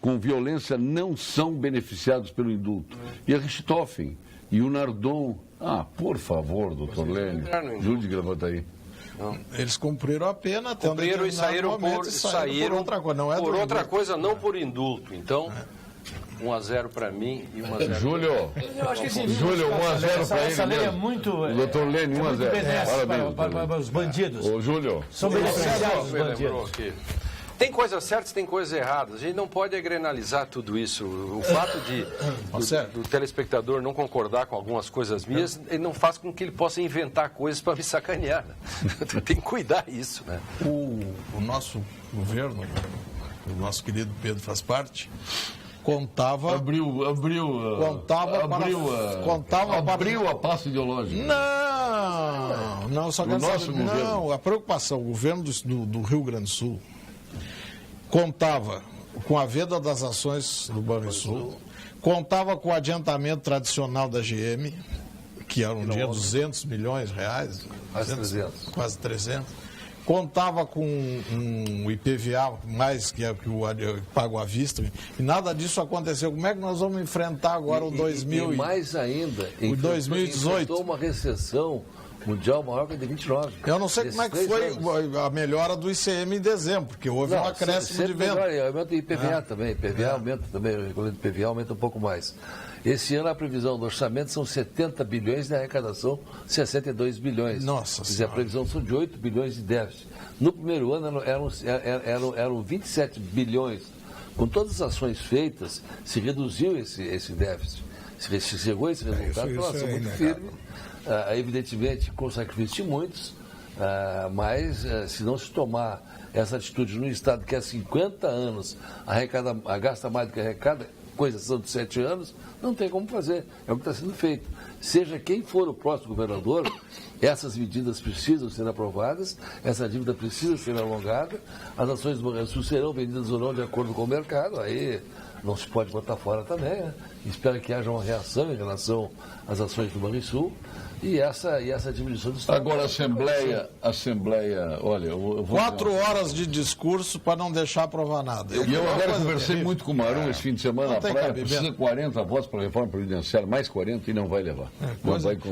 Speaker 7: com violência não são beneficiados pelo indulto. E a Richthofen e o Nardon... por favor, doutor Lênio. Júlio, levanta aí.
Speaker 6: Não. Eles cumpriram a pena até
Speaker 5: cumpriram e saíram por
Speaker 6: outra coisa. Não é
Speaker 5: por outra coisa, não por indulto. Então... 1-0 para mim e 1-0
Speaker 7: Júlio,
Speaker 3: eu acho que sim.
Speaker 7: Júlio, 1-0 para ele.
Speaker 3: Essa lei é muito...
Speaker 7: O doutor Lênio, 1-0.
Speaker 3: Parabéns. Para os bandidos.
Speaker 7: Ô, Júlio.
Speaker 3: São beneficiados os bandidos.
Speaker 5: Tem coisas certas, tem coisas erradas. A gente não pode agrenalizar tudo isso. O fato do telespectador não concordar com algumas coisas minhas, ele não faz com que ele possa inventar coisas para me sacanear. Né? Tem que cuidar isso, né?
Speaker 6: O nosso governo, o nosso querido Pedro faz parte, contava...
Speaker 7: Abriu a pasta ideológica.
Speaker 6: Não, só quero saber. Não, a preocupação, o governo do Rio Grande do Sul contava com a venda das ações do Banrisul, contava com o adiantamento tradicional da GM, que era um dia 200 milhões de reais, quase 300. Contava com um IPVA mais que o pago à vista, e nada disso aconteceu. Como é que nós vamos enfrentar agora o 2000
Speaker 7: e mais ainda,
Speaker 6: o 2018?
Speaker 7: Enfrentou uma recessão mundial maior que a de 29.
Speaker 6: Eu não sei como é que foi a melhora do ICM em dezembro, porque houve um acréscimo de venda.
Speaker 7: Aumenta o IPVA também, IPVA aumenta também, o regulamento do IPVA aumenta um pouco mais. Esse ano a previsão do orçamento são 70 bilhões e a arrecadação 62 bilhões.
Speaker 6: Nossa
Speaker 7: Quer dizer, a previsão são de 8 bilhões de déficit. No primeiro ano eram 27 bilhões. Com todas as ações feitas, se reduziu esse déficit. Se chegou a esse resultado pela ação muito firme. Evidentemente, com sacrifício de muitos, mas se não se tomar essa atitude no Estado que há 50 anos gasta mais do que arrecada, coisas são de 7 anos, não tem como fazer. É o que está sendo feito. Seja quem for o próximo governador, essas medidas precisam ser aprovadas, essa dívida precisa ser alongada, as ações do Banrisul serão vendidas ou não de acordo com o mercado, aí não se pode botar fora também, né? Espero que haja uma reação em relação às ações do Banrisul e essa diminuição do Estado.
Speaker 6: Agora a Assembleia, olha, eu vou 4 horas de discurso para não deixar aprovar nada.
Speaker 7: E eu agora conversei muito com o Marum esse fim de semana na praia, precisa 40 votos para a reforma previdenciária, mais 40 e não vai levar.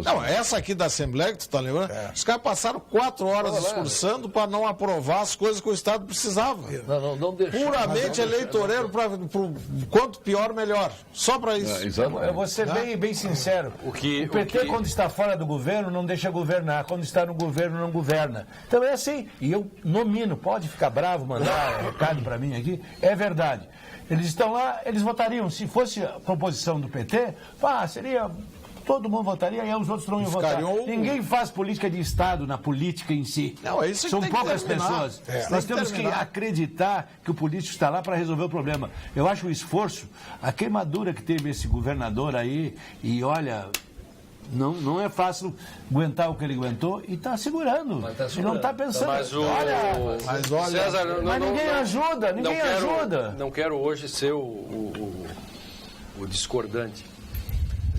Speaker 6: Não, essa aqui da Assembleia, que tu está lembrando, os caras passaram 4 horas discursando para não aprovar as coisas que o Estado precisava.
Speaker 7: Não deixou.
Speaker 6: Puramente eleitoreiro, quanto pior, melhor. Só para isso.
Speaker 3: Eu vou ser bem sincero. O PT, quando está fora do governo, não deixa governar. Quando está no governo, não governa. Então é assim. E eu nomino, pode ficar bravo, mandar recado para mim aqui. É verdade. Eles estão lá, eles votariam. Se fosse a proposição do PT, seria todo mundo votaria e os outros não iam votar.
Speaker 4: Ficariam-
Speaker 3: Ninguém faz política de Estado na política em si.
Speaker 6: Não, é isso que
Speaker 3: São
Speaker 6: tem que
Speaker 3: poucas
Speaker 6: terminar.
Speaker 3: pessoas.
Speaker 6: É.
Speaker 3: Nós
Speaker 6: Tem que
Speaker 3: temos que
Speaker 6: terminar.
Speaker 3: acreditar que o político está lá para resolver o problema. Eu acho o esforço, a queimadura que teve esse governador aí, e olha, não é fácil aguentar o que ele aguentou e está segurando.
Speaker 7: Mas tá
Speaker 3: Ele não está pensando.
Speaker 5: Mas
Speaker 6: Mas olha,
Speaker 5: César,
Speaker 3: Mas ninguém ajuda, ninguém ajuda.
Speaker 5: Não quero hoje ser o discordante.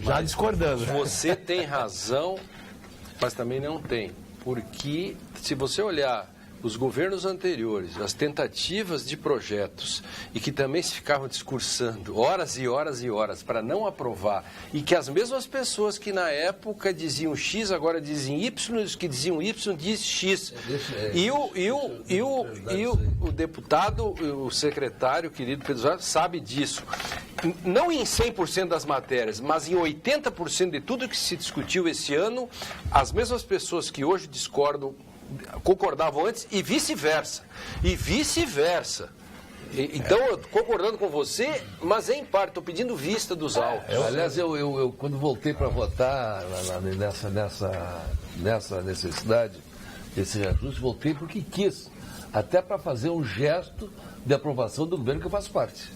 Speaker 3: Já discordando.
Speaker 5: Você tem razão, mas também não tem. Porque se você olhar os governos anteriores, as tentativas de projetos, e que também se ficavam discursando horas e horas e horas para não aprovar, e que as mesmas pessoas que na época diziam X, agora dizem Y, e os que diziam Y diz X. E o deputado, o secretário, querido Pedro Soares, sabe disso. Não em 100% das matérias, mas em 80% de tudo que se discutiu esse ano, as mesmas pessoas que hoje discordam concordavam antes e vice-versa. Então, eu tô concordando com você, mas em parte, estou pedindo vista dos autos.
Speaker 7: Aliás, eu quando voltei para votar nessa necessidade, desse reajuste, voltei porque quis, até para fazer um gesto de aprovação do governo que eu faço parte.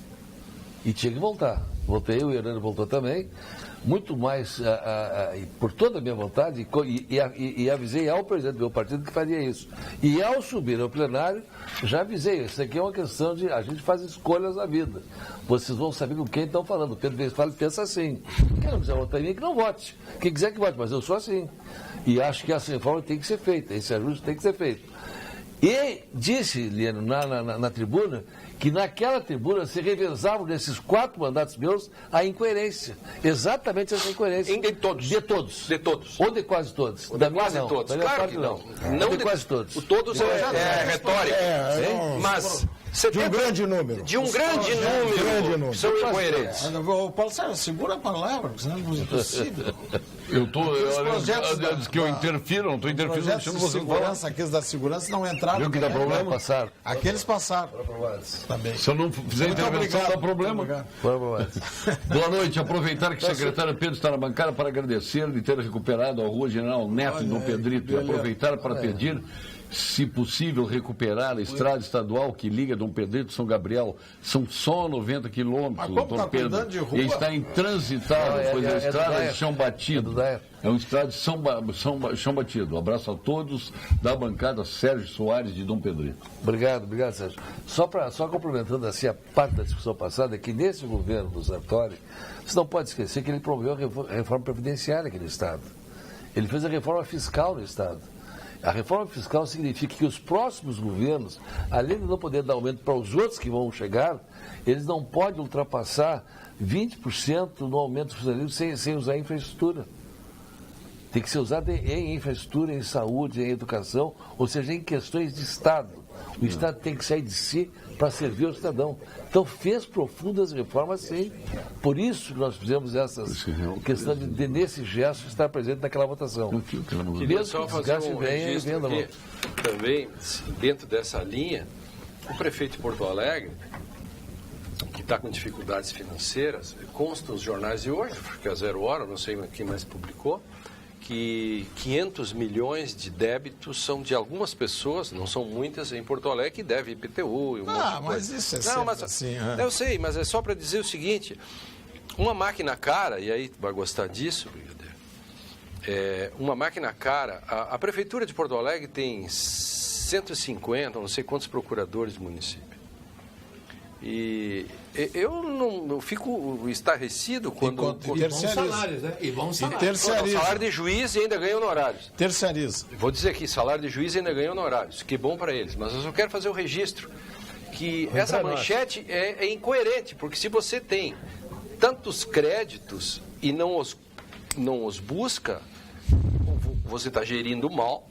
Speaker 7: E tinha que voltar. Voltei, o Hernando voltou também, muito mais por toda a minha vontade, e avisei ao presidente do meu partido que faria isso. E ao subir ao plenário, já avisei, isso aqui é uma questão de, a gente faz escolhas na vida. Vocês vão saber com quem estão falando. O Pedro Westphal pensa assim. Quem não quiser votar em mim, que não vote. Quem quiser que vote, mas eu sou assim. E acho que essa reforma tem que ser feita, esse ajuste tem que ser feito. E disse, Liano, na tribuna, que naquela tribuna se revezavam nesses 4 mandatos meus a incoerência. Exatamente essa incoerência.
Speaker 5: De todos.
Speaker 7: De todos.
Speaker 5: De todos.
Speaker 7: Ou de quase todos.
Speaker 5: Ou
Speaker 7: Da
Speaker 5: de
Speaker 7: minha
Speaker 5: quase
Speaker 7: não.
Speaker 5: todos.
Speaker 7: Da minha
Speaker 5: Claro
Speaker 7: parte
Speaker 5: que não.
Speaker 7: Não
Speaker 5: Não
Speaker 7: de quase todos.
Speaker 5: O todos é retórico. Mas
Speaker 4: De um grande número.
Speaker 5: De um grande número que são incoerentes.
Speaker 6: Ô, Paulo Sérgio, segura a palavra, porque senão não é possível.
Speaker 2: Antes que eu interfira, não estou interferindo,
Speaker 6: Projetos
Speaker 2: deixando
Speaker 6: de
Speaker 2: você falar.
Speaker 6: segurança, aqueles da segurança não entraram.
Speaker 2: Viu que dá problema?
Speaker 7: Passar.
Speaker 6: Aqueles passaram. Também.
Speaker 2: Se eu não fizer
Speaker 6: Muito
Speaker 2: intervenção,
Speaker 6: obrigado.
Speaker 2: dá problema.
Speaker 6: Muito
Speaker 2: Boa noite. Aproveitar que o secretário Pedro está na bancada para agradecer de ter recuperado a Rua General Neto em Dom Pedrito. E aproveitar para pedir, se possível, recuperar a estrada estadual que liga Dom Pedrito e São Gabriel. São só 90 quilômetros,
Speaker 6: Mas como
Speaker 2: Dom
Speaker 6: tá
Speaker 2: Pedro.
Speaker 6: cuidando de rua?
Speaker 2: E está intransitável, pois a estrada é de chão batido. É uma estrada de chão batido. Um abraço a todos da bancada Sérgio Soares de Dom Pedrito.
Speaker 7: Obrigado, Sérgio. Só complementando assim a parte da discussão passada, é que nesse governo do Sartori, você não pode esquecer que ele promoveu a reforma previdenciária aqui no Estado. Ele fez a reforma fiscal no Estado. A reforma fiscal significa que os próximos governos, além de não poder dar aumento para os outros que vão chegar, eles não podem ultrapassar 20% no aumento do funcionalismo sem usar infraestrutura. Tem que ser usado em infraestrutura, em saúde, em educação, ou seja, em questões de Estado. O Estado tem que sair de si para servir ao cidadão. Então fez profundas reformas, sim. Por isso que nós fizemos essas questão de nesse gesto estar presente naquela votação.
Speaker 5: Queria só fazer um registro aqui, também, dentro dessa linha, o prefeito de Porto Alegre, que está com dificuldades financeiras, consta nos jornais de hoje, porque é 0 hora, não sei quem mais publicou, que 500 milhões de débitos são de algumas pessoas, não são muitas, em Porto Alegre, que devem IPTU e um monte de
Speaker 6: mas
Speaker 5: coisa.
Speaker 6: isso é sempre assim.
Speaker 5: Eu sei, mas é só para dizer o seguinte, uma máquina cara, e aí vai gostar disso, uma máquina cara, a Prefeitura de Porto Alegre tem 150, não sei quantos procuradores do município. E eu fico estarrecido quando...
Speaker 3: E bons salários, né? E bons salários.
Speaker 5: Salário de juiz e ainda ganha honorários.
Speaker 6: Terceiriza.
Speaker 5: Vou dizer aqui, salário de juiz e ainda ganha honorários. Que bom para eles. Mas eu só quero fazer o registro que essa manchete é incoerente, porque se você tem tantos créditos e não os busca, você está gerindo mal,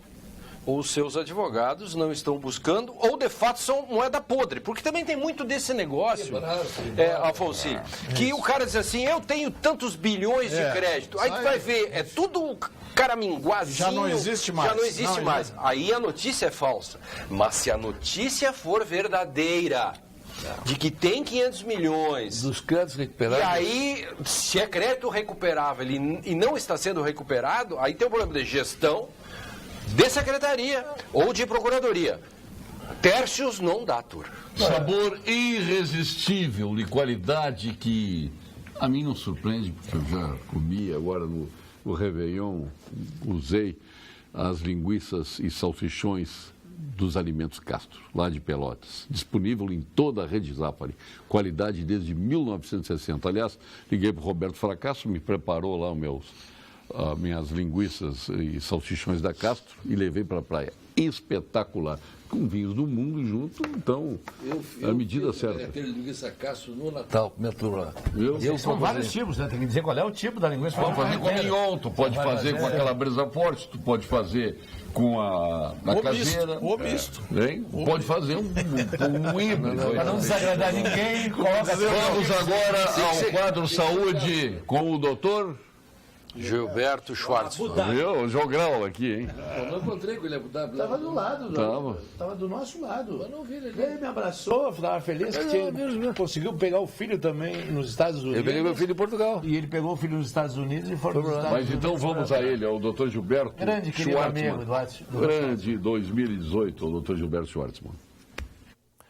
Speaker 5: ou os seus advogados não estão buscando, ou de fato são moeda podre, porque também tem muito desse negócio, Afonso, que o cara diz assim, eu tenho tantos bilhões de crédito, aí tu vai ver, é tudo caraminguazinho,
Speaker 6: Já não existe mais.
Speaker 5: Já não existe mais. Aí a notícia é falsa, mas se a notícia for verdadeira, de que tem 500 milhões.
Speaker 7: Dos créditos recuperados.
Speaker 5: E aí, se é crédito recuperável e não está sendo recuperado, aí tem um problema de gestão de secretaria ou de procuradoria. Tercios non datur.
Speaker 9: Sabor irresistível de qualidade que a mim não surpreende, porque eu já comi agora no Réveillon, usei as linguiças e salsichões dos Alimentos Castro, lá de Pelotas. Disponível em toda a rede Zafari. Qualidade desde 1960. Aliás, liguei para o Roberto Fracasso, me preparou lá minhas linguiças e salsichões da Castro e levei para a praia. Espetacular. Com vinhos do mundo junto, então, a medida certa.
Speaker 7: Aquele linguiça Castro no Natal, minha turma.
Speaker 3: São vários tipos, né? Tem que dizer qual é o tipo da linguiça.
Speaker 9: Pode fazer com mignon, tu pode fazer com a calabresa forte, tu pode fazer com a caseira.
Speaker 6: O misto.
Speaker 9: Pode fazer um híbrido.
Speaker 3: Para não desagradar ninguém, coloca...
Speaker 9: Vamos agora ao quadro Saúde com o doutor...
Speaker 5: Gilberto Schwartzman.
Speaker 9: Viu? O jogrão aqui, hein?
Speaker 7: Eu não encontrei com ele Abu Dhabi.
Speaker 3: Estava do lado. Estava do nosso lado.
Speaker 7: Eu não vi ele.
Speaker 3: Ele me abraçou, estava feliz que conseguiu pegar o filho também nos Estados Unidos.
Speaker 7: Eu peguei meu filho em Portugal.
Speaker 3: E ele pegou o filho nos Estados Unidos e foram para os Estados
Speaker 9: Unidos. Mas então vamos a ele, ao doutor Gilberto
Speaker 3: grande, querido amigo do
Speaker 9: grande 2018, o doutor Gilberto Schwartzman.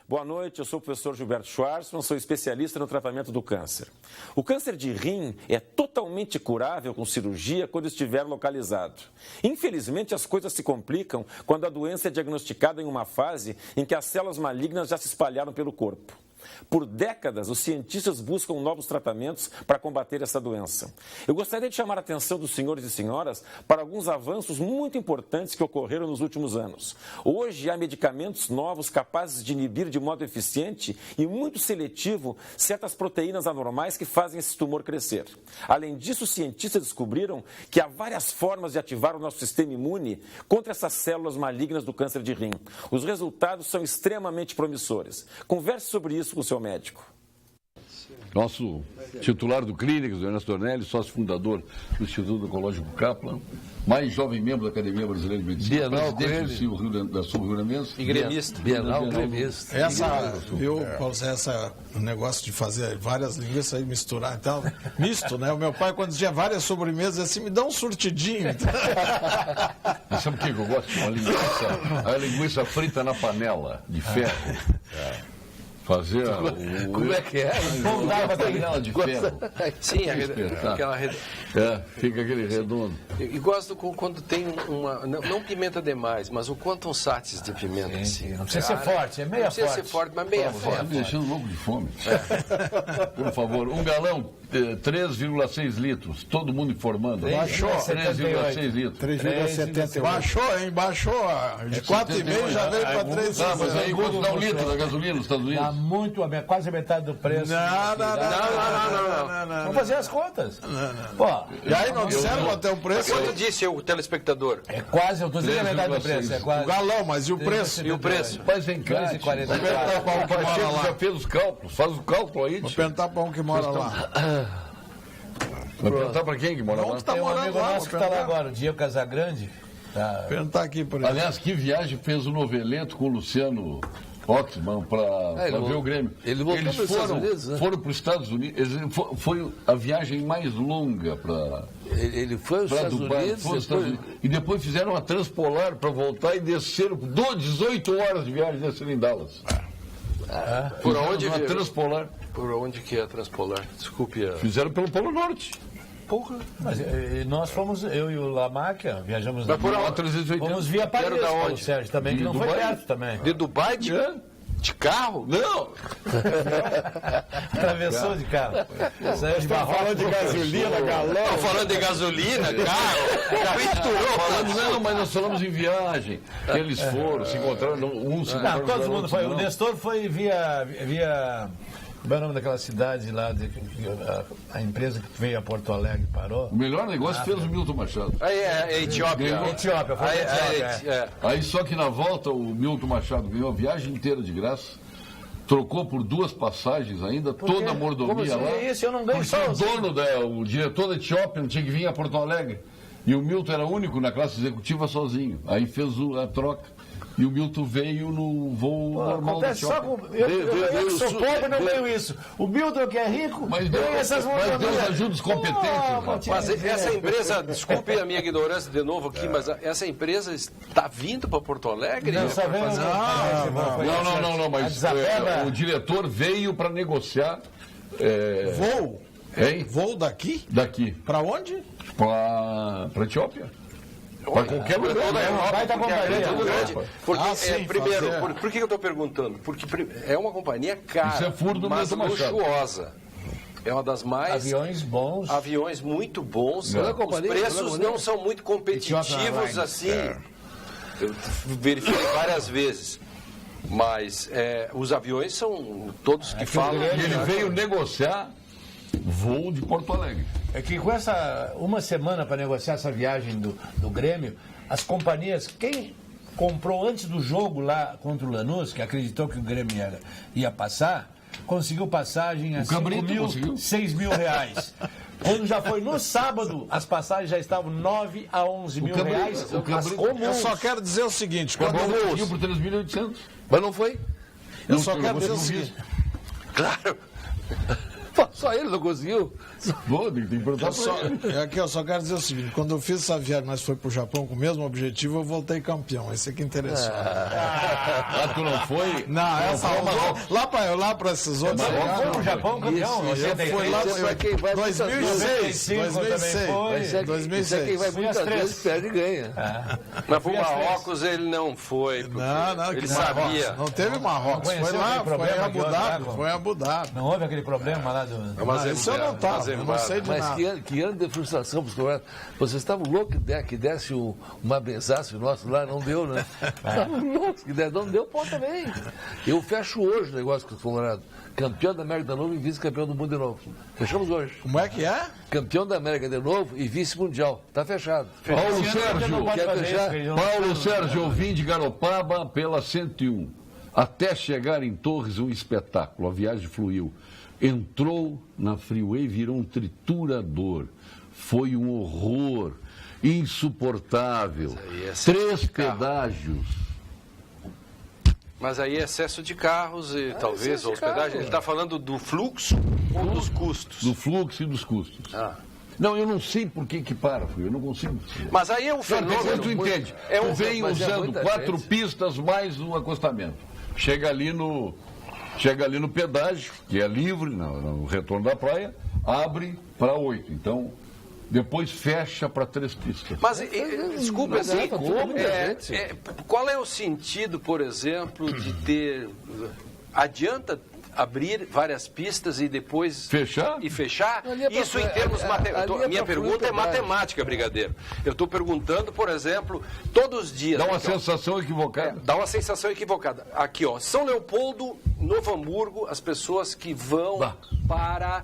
Speaker 10: Boa noite, eu sou o professor Gilberto Schwartzman, sou especialista no tratamento do câncer. O câncer de rim é totalmente curável com cirurgia quando estiver localizado. Infelizmente, as coisas se complicam quando a doença é diagnosticada em uma fase em que as células malignas já se espalharam pelo corpo. Por décadas, os cientistas buscam novos tratamentos para combater essa doença. Eu gostaria de chamar a atenção dos senhores e senhoras para alguns avanços muito importantes que ocorreram nos últimos anos. Hoje, há medicamentos novos capazes de inibir de modo eficiente e muito seletivo certas proteínas anormais que fazem esse tumor crescer. Além disso, os cientistas descobriram que há várias formas de ativar o nosso sistema imune contra essas células malignas do câncer de rim. Os resultados são extremamente promissores. Converse sobre isso com o seu médico.
Speaker 9: Nosso titular do Clínicas, o Ernesto Ornelli, sócio fundador do Instituto Oncológico Kaplan, mais jovem membro da Academia Brasileira de Medicina, presidente da Sul-Rio-Grandense.
Speaker 5: E gremista.
Speaker 7: Bienal gremista.
Speaker 6: Esse negócio de fazer várias linguiças e misturar e tal, misto, né? O meu pai, quando tinha várias sobremesas, assim, me dá um surtidinho.
Speaker 9: Sabe o que eu gosto? A linguiça frita na panela de ferro. Fazer
Speaker 7: como é que é?
Speaker 9: Montava panela de ferro.
Speaker 5: Sim, aquela
Speaker 9: fica aquele redondo.
Speaker 5: E gosto quando tem uma, não pimenta demais, mas o quantum satis de pimenta.
Speaker 3: Sim. Não precisa ser forte, é meia forte.
Speaker 5: Não precisa ser forte, mas meia forte.
Speaker 9: Está me deixando louco de fome. Por favor, um galão, 3,6 litros. Todo mundo informando.
Speaker 6: Baixou.
Speaker 9: 3,6 litros.
Speaker 6: 3,78. Baixou, hein? Baixou. De 4,5 já veio para 3,6.
Speaker 9: Tá, mas aí quanto dá um litro da gasolina nos Estados Unidos?
Speaker 3: Quase a metade do preço.
Speaker 6: Não.
Speaker 3: Vamos fazer as contas. Pô,
Speaker 6: e aí não disseram até o preço?
Speaker 5: Quanto disse o telespectador?
Speaker 3: É quase, eu estou dizendo a metade do preço. É quase.
Speaker 6: O galão, mas e o preço?
Speaker 5: E o preço?
Speaker 9: Mas vem cá. Já fez os cálculos, faz o cálculo aí.
Speaker 6: Vou perguntar para um que mora lá.
Speaker 9: Vai perguntar para quem que mora lá?
Speaker 6: Tem um amigo
Speaker 3: nosso que está lá agora, o Diego Casagrande.
Speaker 6: Perguntar aqui por ele.
Speaker 9: Aliás, que viagem fez o Novelento com o Luciano Oxman para ver o Grêmio.
Speaker 7: Eles
Speaker 9: foram para os Estados Unidos. Foi a viagem mais longa para
Speaker 7: ele foi aos Estados Unidos.
Speaker 9: E depois fizeram uma transpolar para voltar e desceram 18 horas de viagem desceram em Dallas.
Speaker 5: Por onde?
Speaker 9: Uma transpolar.
Speaker 5: Por onde que é a transpolar? Desculpe.
Speaker 9: Fizeram pelo Polo Norte.
Speaker 5: Porra.
Speaker 3: Mas nós fomos, eu e o Lamáquia, viajamos...
Speaker 9: Mas por onde?
Speaker 3: Fomos via Paris,
Speaker 5: da onde?
Speaker 3: Sérgio, também, que não foi perto também.
Speaker 5: De Dubai? De carro?
Speaker 9: Não!
Speaker 3: Atravessou de carro.
Speaker 4: Falando de gasolina, galão.
Speaker 5: Estou falando de gasolina, carro.
Speaker 9: Não, mas nós falamos em viagem. Eles foram, se encontraram,
Speaker 3: todo mundo foi. O Nestor foi via como é o nome daquela cidade lá, a empresa que veio a Porto Alegre parou?
Speaker 9: O melhor negócio fez o Milton Machado.
Speaker 5: É Etiópia.
Speaker 3: Etiópia, foi Etiópia.
Speaker 9: Aí só que na volta o Milton Machado ganhou a viagem inteira de graça, trocou por 2 passagens ainda, toda a mordomia lá.
Speaker 3: Isso, eu não ganhei só.
Speaker 9: O diretor da Etiópia não tinha que vir a Porto Alegre. E o Milton era o único na classe executiva sozinho. Aí fez a troca. E o Milton veio no voo normal do
Speaker 3: Acontece só
Speaker 9: shopping.
Speaker 3: com... Eu que sou pobre não veio isso. O Milton, que é rico,
Speaker 9: Mas
Speaker 3: tem
Speaker 9: Deus,
Speaker 3: essas
Speaker 9: mas Deus ajuda os competentes. rapaz.
Speaker 5: Mas essa empresa, desculpe a minha ignorância de novo aqui, mas essa empresa está vindo para Porto Alegre?
Speaker 3: Não sabemos.
Speaker 9: Não, mas o diretor veio para negociar.
Speaker 6: Voo?
Speaker 9: Hein?
Speaker 6: Voo daqui?
Speaker 9: Daqui.
Speaker 6: Para onde?
Speaker 9: Para Etiópia. Para qualquer lugar.
Speaker 3: Vai da companhia.
Speaker 5: Porque, primeiro, por que eu estou perguntando? Porque é uma companhia cara,
Speaker 9: Isso é furo do
Speaker 5: mas
Speaker 9: Milton Machado.
Speaker 5: luxuosa. É uma das mais...
Speaker 3: Aviões bons.
Speaker 5: Aviões muito bons.
Speaker 7: Não é
Speaker 5: Os
Speaker 7: companhia,
Speaker 5: preços não são muito competitivos assim. Eu verifiquei várias vezes. Mas os aviões são todos que falam...
Speaker 9: E ele veio negociar voo de Porto Alegre.
Speaker 3: É que com uma semana para negociar essa viagem do Grêmio, as companhias, quem comprou antes do jogo lá contra o Lanús, que acreditou que o Grêmio ia passar, conseguiu passagem a R$ 6 mil. Quando já foi no sábado, as passagens já estavam 9 a 11 mil reais.
Speaker 6: Eu só quero dizer o seguinte, quando eu
Speaker 9: Conseguiu por 3.800.
Speaker 7: Mas não foi?
Speaker 6: eu só quero dizer o seguinte,
Speaker 5: Claro.
Speaker 7: Só ele não conseguiu.
Speaker 9: Pô, tem que perguntar
Speaker 6: eu só quero dizer o seguinte, quando eu fiz essa viagem, mas foi pro Japão com o mesmo objetivo, eu voltei campeão. Esse aqui interessou.
Speaker 9: tu não foi?
Speaker 6: Não, essa lá para esses outros.
Speaker 3: Foi pro Japão, campeão.
Speaker 6: Eu fui lá
Speaker 7: Para quem vai
Speaker 6: 2006.
Speaker 7: Isso é quem vai muitas vezes, perde e ganha.
Speaker 5: Mas para o Marrocos ele não foi.
Speaker 6: Não,
Speaker 5: ele
Speaker 6: que
Speaker 5: sabia.
Speaker 6: Não teve Marrocos. Foi lá, foi em Abu Dhabi.
Speaker 3: Não houve aquele problema lá do...
Speaker 5: Mas
Speaker 6: Isso eu não estava, eu não sei de
Speaker 7: Mas
Speaker 6: nada.
Speaker 7: que ano de frustração para os colorados. Vocês estavam loucos que desse uma benzaço nosso lá, não deu, né? Estavam loucos que desse, não deu, pô, também. Eu fecho hoje o negócio com os colorados. Campeão da América de novo e vice-campeão do mundo de novo. Fechamos hoje.
Speaker 6: Como é que é?
Speaker 7: Campeão da América de novo e vice-mundial. Está fechado.
Speaker 9: Paulo Sérgio,
Speaker 7: Quer fechar?
Speaker 9: Paulo Sérgio, eu vim de Garopaba pela 101. Até chegar em Torres, um espetáculo. A viagem fluiu. Entrou na freeway, virou um triturador. Foi um horror. Insuportável. 3 pedágios.
Speaker 5: Mas aí excesso de carros e talvez a hospedagem. Ele está falando do fluxo ou dos custos?
Speaker 9: Do fluxo e dos custos. Não, eu não sei por que para, eu não consigo.
Speaker 5: Mas aí é um fenômeno.
Speaker 9: Tu entende? Tu vem usando 4 pistas mais um acostamento. Chega ali no pedágio, que é livre, no retorno da praia, abre para 8. Então, depois fecha para 3 pistas.
Speaker 5: Mas, desculpe, assim, qual é o sentido, por exemplo, de ter... Adianta abrir várias pistas e depois...
Speaker 9: Fechar?
Speaker 5: E fechar? Isso em termos matemáticos. Minha pergunta é matemática, Brigadeiro. Eu estou perguntando, por exemplo, todos os dias...
Speaker 9: Dá uma sensação equivocada.
Speaker 5: Dá uma sensação equivocada. Aqui, ó, São Leopoldo, Novo Hamburgo, as pessoas que vão para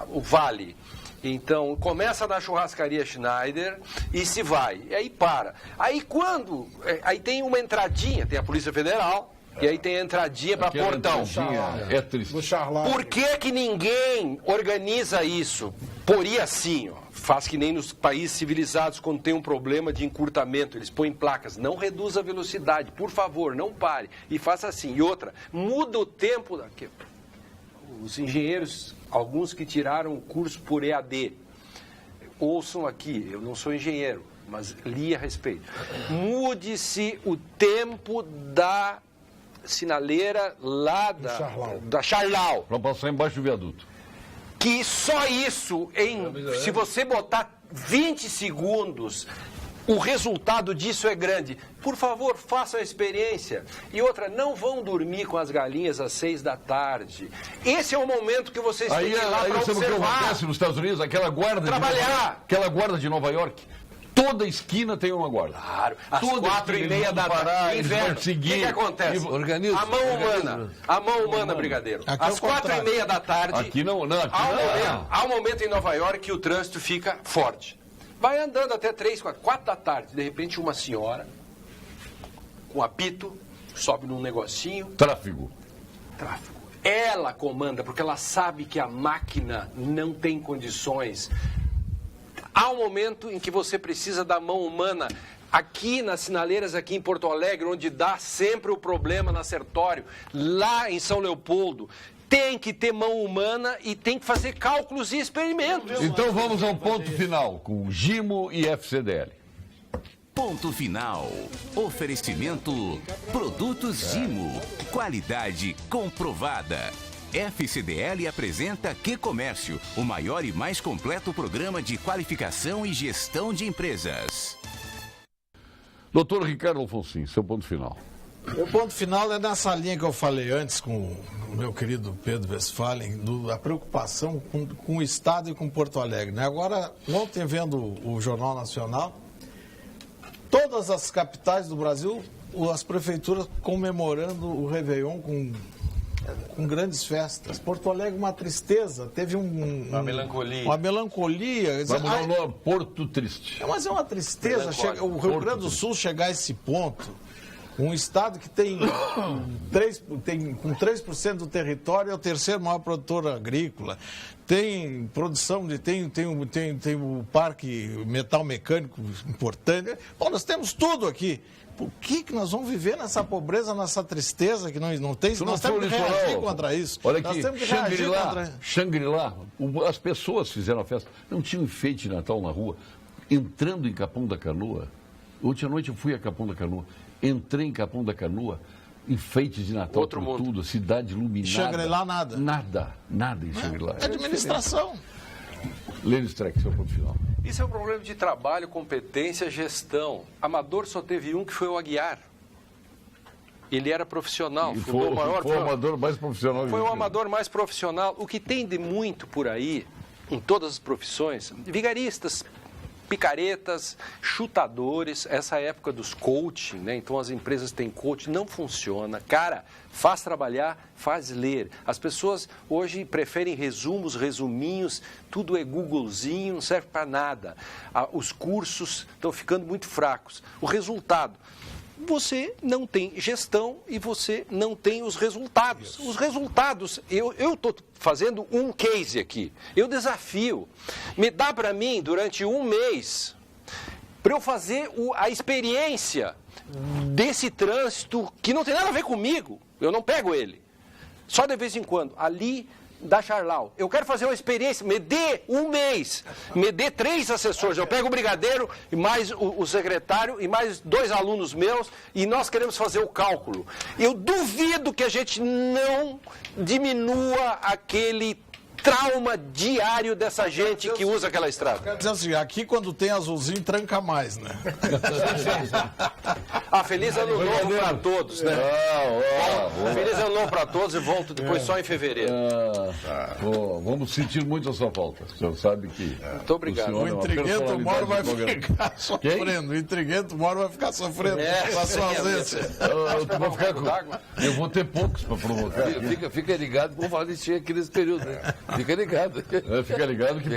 Speaker 5: o Vale. Então, começa na churrascaria Schneider e se vai. E aí para. Aí quando... Aí tem uma entradinha, tem a Polícia Federal... E aí tem a entradinha para Portão.
Speaker 9: É triste.
Speaker 5: Por que ninguém organiza isso? Poria assim, ó. Faz que nem nos países civilizados, quando tem um problema de encurtamento, eles põem placas. Não reduza a velocidade, por favor, não pare. E faça assim. E outra, muda o tempo. Os engenheiros, alguns que tiraram o curso por EAD, ouçam aqui, eu não sou engenheiro, mas li a respeito. Mude-se o tempo da sinaleira lá da Charlau.
Speaker 9: Para passar embaixo do viaduto.
Speaker 5: Que só isso, se você botar 20 segundos, o resultado disso é grande. Por favor, façam a experiência. E outra, não vão dormir com as galinhas às 6 da tarde. Esse é o momento que vocês têm que ir lá para observar.
Speaker 9: Sabe o que acontece nos Estados Unidos? Aquela guarda de Nova York. Toda esquina tem uma guarda.
Speaker 5: Claro, às 4h30 da tarde. Inverno. O que acontece? A mão humana, Brigadeiro. Às 4h30 da tarde.
Speaker 9: Aqui não.
Speaker 5: Há um momento em Nova York que o trânsito fica forte. Vai andando até 3, 4 da tarde. De repente, uma senhora, com apito, sobe num negocinho.
Speaker 9: Tráfego.
Speaker 5: Ela comanda, porque ela sabe que a máquina não tem condições. Há um momento em que você precisa da mão humana. Aqui nas sinaleiras, aqui em Porto Alegre, onde dá sempre o problema na Sertório, lá em São Leopoldo, tem que ter mão humana e tem que fazer cálculos e experimentos.
Speaker 9: Então vamos ao ponto final com Gimo e FCDL.
Speaker 1: Ponto final. Oferecimento Produtos Gimo. Qualidade comprovada. FCDL apresenta Que-Comércio, o maior e mais completo programa de qualificação e gestão de empresas.
Speaker 9: Doutor Ricardo Alfonsin, seu ponto final.
Speaker 6: O ponto final é nessa linha que eu falei antes com o meu querido Pedro Westphalen, a preocupação com o Estado e com Porto Alegre. Né? Agora, ontem vendo o Jornal Nacional, todas as capitais do Brasil, as prefeituras comemorando o Réveillon com grandes festas. Porto Alegre, uma tristeza, teve uma melancolia. Uma melancolia.
Speaker 9: Vamos ao nome, Porto Triste.
Speaker 6: Mas é uma tristeza o Rio Grande do Sul chegar a esse ponto. Um estado que tem 3% do território, é o terceiro maior produtor agrícola. Tem produção tem o parque metal mecânico importante. Bom, nós temos tudo aqui. Por que nós vamos viver nessa pobreza, nessa tristeza que não tem? Nós temos que reagir contra isso.
Speaker 9: Olha aqui, Xangri-Lá, as pessoas fizeram a festa, não tinha um enfeite de Natal na rua, entrando em Capão da Canoa. Ontem à noite eu fui a Capão da Canoa, entrei em Capão da Canoa, enfeites de Natal
Speaker 5: Outro
Speaker 9: por
Speaker 5: mundo.
Speaker 9: tudo, cidade iluminada.
Speaker 6: Xangri-Lá nada.
Speaker 9: Nada em Xangri-Lá.
Speaker 6: É administração.
Speaker 9: Lênin Streck, seu ponto final.
Speaker 5: Isso é um problema de trabalho, competência, gestão. Amador só teve um, que foi o Aguiar. Ele era profissional.
Speaker 9: E foi o amador mais profissional.
Speaker 5: Foi o amador mais profissional. O que tem de muito por aí, em todas as profissões, vigaristas, picaretas, chutadores, essa época dos coaching, né? Então as empresas têm coaching, não funciona. Cara, faz trabalhar, faz ler. As pessoas hoje preferem resumos, resuminhos, tudo é Googlezinho, não serve para nada. Os cursos estão ficando muito fracos. O resultado, você não tem gestão e você não tem os resultados. Os resultados, eu estou fazendo um case aqui. Eu desafio. Me dá para mim, durante um mês, para eu fazer a experiência desse trânsito que não tem nada a ver comigo. Eu não pego ele. Só de vez em quando. Ali da Charlau. Eu quero fazer uma experiência, me dê um mês, me dê 3 assessores. Eu pego o brigadeiro, e mais o secretário, e mais 2 alunos meus, e nós queremos fazer o cálculo. Eu duvido que a gente não diminua aquele trauma diário dessa gente que usa aquela estrada.
Speaker 6: Quer dizer assim, aqui quando tem azulzinho tranca mais, né?
Speaker 5: Feliz ano novo para todos, né? Feliz ano novo para todos e volto depois só em fevereiro.
Speaker 9: Vamos sentir muito a sua falta. O senhor sabe que...
Speaker 5: Muito obrigado.
Speaker 6: O intriguento Moro vai ficar sofrendo. O intriguento Moro vai ficar sofrendo com a sua ausência.
Speaker 9: Eu vou ter poucos para provocar.
Speaker 7: Fica ligado, vamos falar de ti aqui nesse período, né? Fica ligado.
Speaker 9: Fica ligado que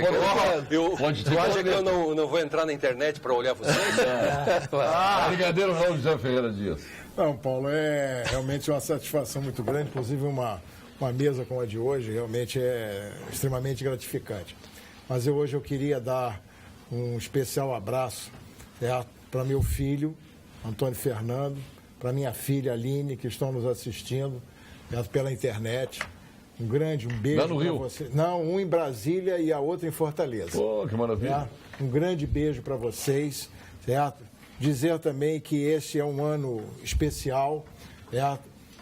Speaker 9: pode ter.
Speaker 5: Tu acha que eu não vou entrar na internet para olhar vocês?
Speaker 9: Brigadeiro Raul José Ferreira Dias.
Speaker 4: Não, Paulo, é realmente uma satisfação muito grande, inclusive uma mesa como a de hoje realmente é extremamente gratificante. Mas hoje eu queria dar um especial abraço para meu filho, Antônio Fernando, para minha filha Aline, que estão nos assistindo pela internet. Um beijo para você. Não, um em Brasília e a outra em Fortaleza.
Speaker 9: Pô, que maravilha.
Speaker 4: Um grande beijo para vocês, certo? Dizer também que este é um ano especial,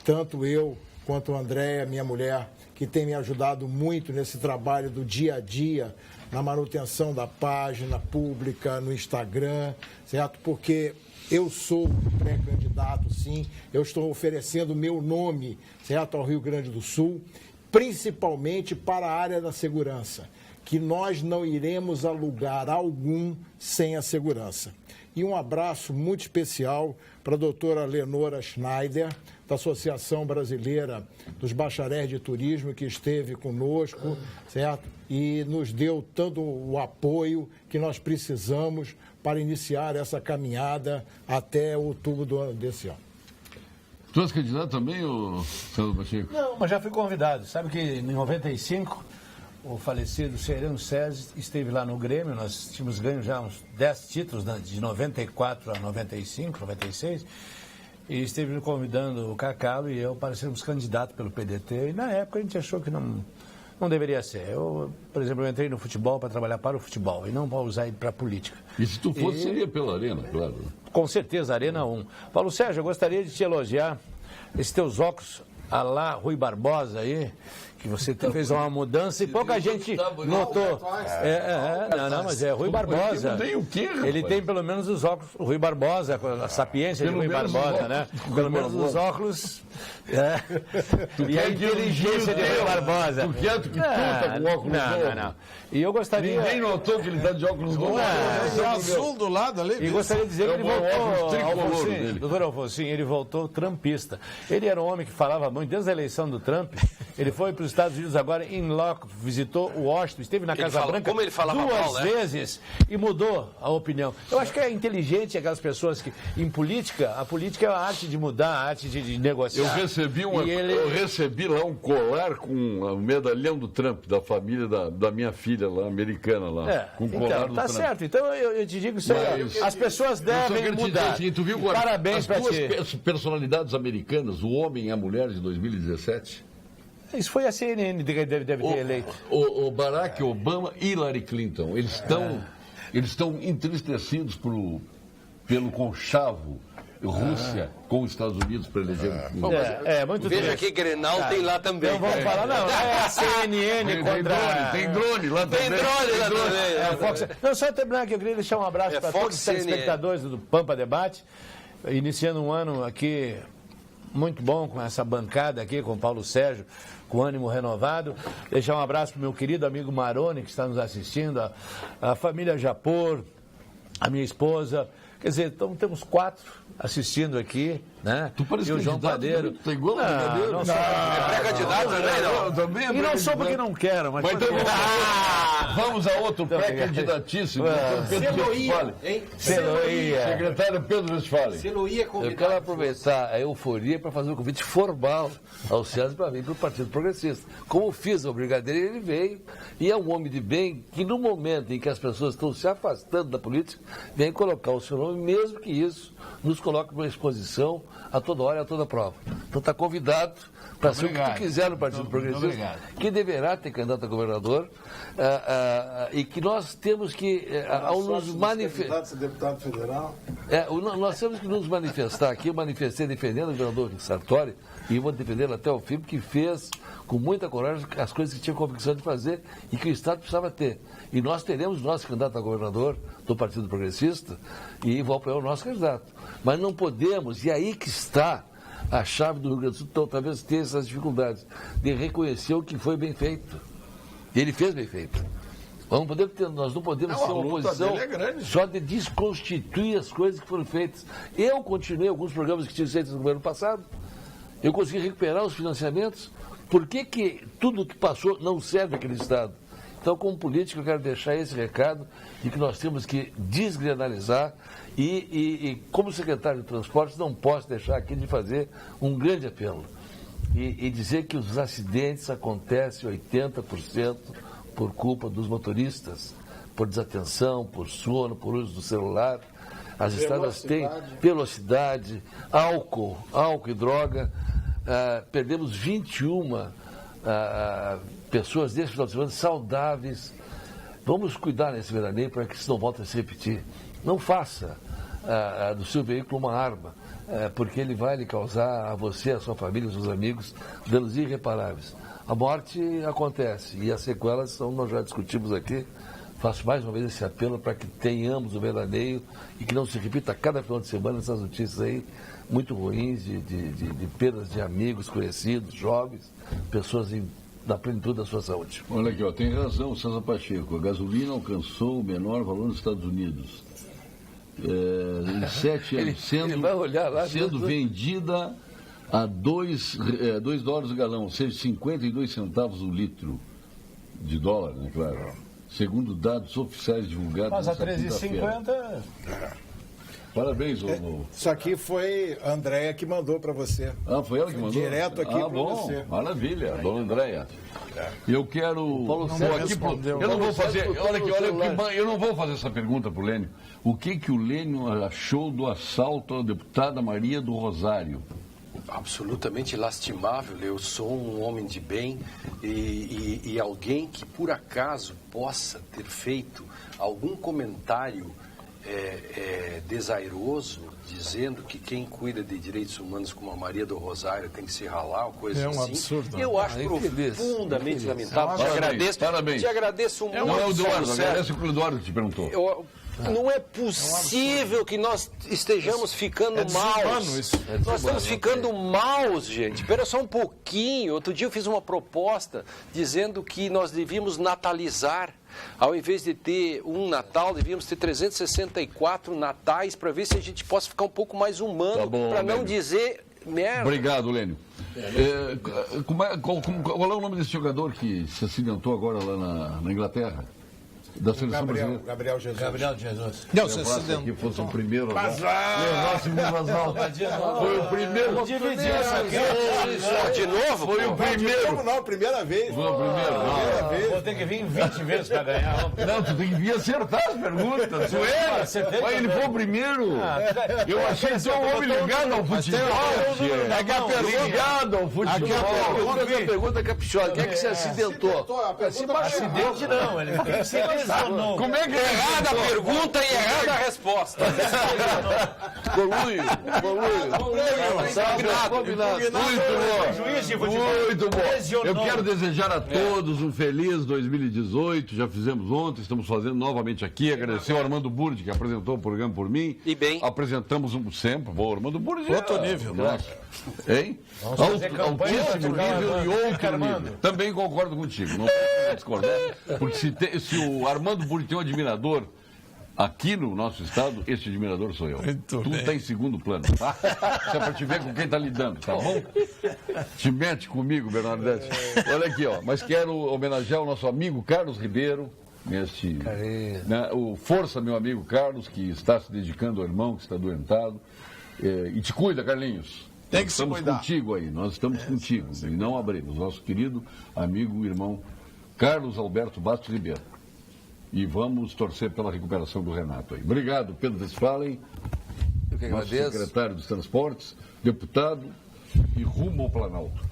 Speaker 4: tanto eu quanto a Andréia, minha mulher, que tem me ajudado muito nesse trabalho do dia a dia, na manutenção da página pública, no Instagram, certo? Porque eu sou pré-candidato, sim, eu estou oferecendo meu nome, certo, ao Rio Grande do Sul, principalmente para a área da segurança, que nós não iremos a lugar algum sem a segurança. E um abraço muito especial para a doutora Lenora Schneider, da Associação Brasileira dos Bacharéis de Turismo, que esteve conosco, certo? E nos deu todo o apoio que nós precisamos para iniciar essa caminhada até outubro desse ano.
Speaker 9: Tu és candidato também, Sandro Pacheco?
Speaker 3: Não, mas já fui convidado. Sabe que em 95 o falecido Sereno Sérgio esteve lá no Grêmio, nós tínhamos ganho já uns 10 títulos, né, de 94 a 95, 96, e esteve convidando o Cacalo e eu para sermos candidatos pelo PDT, e na época a gente achou que não deveria ser. Eu, por exemplo, eu entrei no futebol para trabalhar para o futebol e não para usar ele para a política.
Speaker 9: E se tu fosse, seria pela Arena, claro.
Speaker 3: Com certeza, Arena 1. Paulo Sérgio, eu gostaria de te elogiar esses teus óculos a lá Rui Barbosa aí, que você fez uma mudança e pouca gente notou. Não, mas é Rui Barbosa. Ele tem pelo menos os óculos, o Rui Barbosa, a sapiência de Rui Barbosa, né? Pelo menos os óculos. E a inteligência de Rui Barbosa.
Speaker 9: Tu quer que tu tá com óculos novos?
Speaker 3: Não. E eu gostaria.
Speaker 9: Ninguém notou que ele tá de óculos novos.
Speaker 6: É azul do lado ali.
Speaker 3: E gostaria de dizer que ele voltou. Doutor Alfonsinho, ele voltou trampista. Ele era um homem que falava muito desde a eleição do Trump. Ele foi para os Estados Unidos agora em loco, visitou Washington, esteve na Casa Branca duas vezes e mudou a opinião. Eu acho que é inteligente aquelas pessoas que, em política, a política é a arte de mudar, a arte de negociar.
Speaker 9: Eu recebi lá um colar com o medalhão do Trump, da família da minha filha lá, americana lá. Com colar do
Speaker 3: Trump. Certo, então eu te digo isso aí. As pessoas devem mudar.
Speaker 9: Tu viu
Speaker 3: Parabéns para ti.
Speaker 9: As duas personalidades americanas, o homem e a mulher de 2017?
Speaker 3: Isso foi a CNN que deve ter eleito.
Speaker 9: O Barack Obama e Hillary Clinton, eles estão entristecidos pelo conchavo Rússia com os Estados Unidos para eleger.
Speaker 3: Muito
Speaker 5: veja que Grenal tem lá também.
Speaker 3: Então vamos falar, não é a CNN contra...
Speaker 9: Tem drone lá também.
Speaker 5: Tem drone lá também.
Speaker 3: Não, só terminar aqui, eu queria deixar um abraço para todos os telespectadores do Pampa Debate, iniciando um ano aqui muito bom com essa bancada aqui, com o Paulo Sérgio, com ânimo renovado. Deixar um abraço para o meu querido amigo Maroni, que está nos assistindo, a família Japor, a minha esposa. Quer dizer, então temos 4 assistindo aqui, né?
Speaker 9: Tu parece
Speaker 3: e o João Padeiro.
Speaker 9: Tem igual
Speaker 3: não sou
Speaker 5: pré-candidato também, não?
Speaker 9: Também
Speaker 3: e não sou porque não quero, mas
Speaker 9: então, vamos a outro pré-candidatíssimo.
Speaker 3: Seloia.
Speaker 9: Secretário Pedro Westphalen.
Speaker 7: Eu quero aproveitar a euforia para fazer um convite formal ao César para vir para o Partido Progressista. Como fiz ao Brigadeiro, ele veio e é um homem de bem que no momento em que as pessoas estão se afastando da política, vem colocar o seu nome, mesmo que isso nos coloque numa exposição a toda hora e a toda prova. Então está convidado para ser o que tu quiser no Partido Progressista, que deverá ter candidato a governador e que nós temos que, ao nos manifestar...
Speaker 6: deputado federal.
Speaker 7: Nós temos que nos manifestar aqui. Eu manifestei defendendo o governador Sartori e vou defendê-lo até o fim, porque fez com muita coragem as coisas que tinha convicção de fazer e que o Estado precisava ter. E nós teremos nosso candidato a governador do Partido Progressista e vou apoiar o nosso candidato. Mas não podemos, e aí que está a chave do Rio Grande do Sul, então, talvez tenha essas dificuldades, de reconhecer o que foi bem feito. Ele fez bem feito. Nós não podemos ser uma oposição só de desconstituir as coisas que foram feitas. Eu continuei alguns programas que tinham sido feitos no governo passado. Eu consegui recuperar os financiamentos. Por que tudo que passou não serve àquele Estado? Então, como político, eu quero deixar esse recado de que nós temos que desgrenalizar e como secretário de Transportes, não posso deixar aqui de fazer um grande apelo e dizer que os acidentes acontecem 80% por culpa dos motoristas, por desatenção, por sono, por uso do celular. As estradas têm velocidade, álcool e droga. Perdemos 21 pessoas desse final de semana saudáveis. Vamos cuidar nesse veraneio para que isso não volte a se repetir. Não faça do seu veículo uma arma, porque ele vai lhe causar a você, a sua família, aos seus amigos, danos irreparáveis. A morte acontece e as sequelas são, nós já discutimos aqui. Faço mais uma vez esse apelo para que tenhamos o veraneio e que não se repita a cada final de semana essas notícias aí muito ruins de perdas de amigos, conhecidos, jovens, pessoas na plenitude da sua saúde.
Speaker 9: Olha aqui, tem razão, César Pacheco. A gasolina alcançou o menor valor nos Estados Unidos. Em 7 anos, sendo vendida a $2 o galão, ou seja, 52 centavos o litro de dólar, né, claro. Segundo dados oficiais divulgados.
Speaker 3: Mas a 13,50.
Speaker 9: Parabéns,
Speaker 4: Isso aqui foi a Andréia que mandou para você.
Speaker 9: Ah, foi ela que mandou?
Speaker 4: Direto aqui para
Speaker 9: bom,
Speaker 4: você.
Speaker 9: Maravilha, dona Andréia. Eu quero... eu não vou fazer... Olha aqui, eu não vou fazer essa pergunta para o Lênio. O que o Lênio achou do assalto à deputada Maria do Rosário?
Speaker 5: Absolutamente lastimável. Eu sou um homem de bem e alguém que por acaso possa ter feito algum comentário desairoso, dizendo que quem cuida de direitos humanos como a Maria do Rosário tem que se ralar, ou coisa assim.
Speaker 6: Absurdo.
Speaker 5: Eu acho profundamente lamentável.
Speaker 9: Parabéns.
Speaker 5: Te agradeço muito.
Speaker 9: Não é o Eduardo, agradece o Eduardo que te perguntou.
Speaker 5: Não é possível que nós estejamos ficando maus. Nós estamos ficando maus, gente. Espera só um pouquinho. Outro dia eu fiz uma proposta dizendo que nós devíamos natalizar. Ao invés de ter um Natal, devíamos ter 364 natais para ver se a gente possa ficar um pouco mais humano, para não dizer merda.
Speaker 9: Obrigado, Lênio. Qual é o nome desse jogador que se acidentou agora lá na Inglaterra? Da seleção brasileira.
Speaker 4: Gabriel Jesus.
Speaker 6: Não, se
Speaker 9: acidentou. Que fosse o primeiro.
Speaker 6: Foi o primeiro.
Speaker 5: De novo?
Speaker 9: Foi o primeiro.
Speaker 4: Não, primeira vez.
Speaker 9: Foi o primeiro.
Speaker 3: Vou ter que vir 20 vezes para ganhar.
Speaker 9: Não, tu tem que vir acertar as perguntas. Mas ele foi o primeiro. Eu achei que um homem ligado ao futebol. Ligado ao futebol.
Speaker 7: A pergunta caprichosa. Quem é que se acidentou?
Speaker 3: Acidente não, ele tem que ser.
Speaker 9: Como é que é
Speaker 5: Errada a pergunta e errada a resposta.
Speaker 7: Conluio.
Speaker 9: Muito bom. Eu quero desejar a todos um feliz 2018. Já fizemos ontem, estamos fazendo novamente aqui. Agradecer ao Armando Burdi, que apresentou o programa por mim.
Speaker 5: E bem.
Speaker 9: Apresentamos sempre. Bom, Armando Burdi.
Speaker 6: Outro nível, né?
Speaker 9: Hein? Altíssimo nível e outro nível. Também concordo contigo. Não posso discordar. Porque se o Armando Burdi tem um admirador aqui no nosso estado, esse admirador sou eu. Tu está em segundo plano, tá? Isso é para te ver com quem está lidando, tá bom? Te mete comigo, Bernadette. Olha aqui, ó. Mas quero homenagear o nosso amigo Carlos Ribeiro, força, meu amigo Carlos, que está se dedicando ao irmão que está doentado. E te cuida, Carlinhos.
Speaker 6: Tem que se cuidar.
Speaker 9: Nós estamos contigo e não abrimos. Nosso querido amigo, irmão Carlos Alberto Bastos Ribeiro. E vamos torcer pela recuperação do Renato aí. Obrigado, Pedro Westphalen, nosso secretário dos Transportes, deputado e rumo ao Planalto.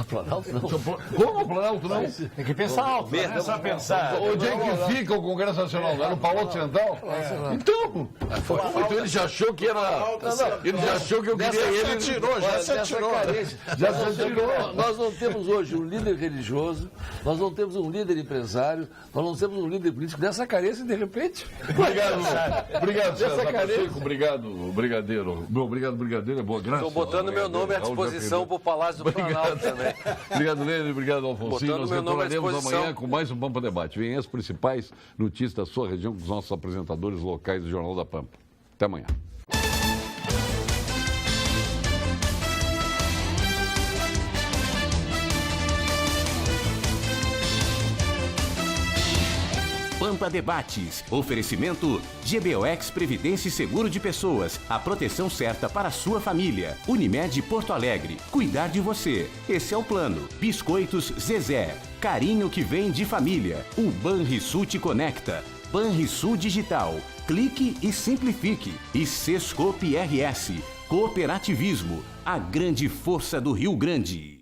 Speaker 7: Planalto não.
Speaker 9: Como o Planalto não?
Speaker 3: Tem que pensar alto, não é só pensar.
Speaker 9: Onde é que fica o Congresso Nacional? Não é no Palácio Central? Então ele já achou que era... Ele já achou que eu queria ele...
Speaker 6: Já se atirou.
Speaker 7: Nós não temos hoje um líder religioso, nós não temos um líder empresário, nós não temos um líder político dessa carência, de repente.
Speaker 9: Obrigado, César Pacheco. Obrigado, Brigadeiro. Obrigado, Brigadeiro. É boa graça.
Speaker 5: Estou botando meu nome à disposição para o Palácio do Planalto também.
Speaker 9: Obrigado, Lênio. Obrigado, Alfonsino. Nós retornaremos amanhã com mais um Pampa Debate. Vem as principais notícias da sua região com os nossos apresentadores locais do Jornal da Pampa. Até amanhã.
Speaker 1: Pampa Debates. Oferecimento GBOX Previdência e Seguro de Pessoas. A proteção certa para a sua família. Unimed Porto Alegre. Cuidar de você. Esse é o plano. Biscoitos Zezé. Carinho que vem de família. O Banrisul te conecta. Banrisul Digital. Clique e simplifique. E Sescope RS. Cooperativismo. A grande força do Rio Grande.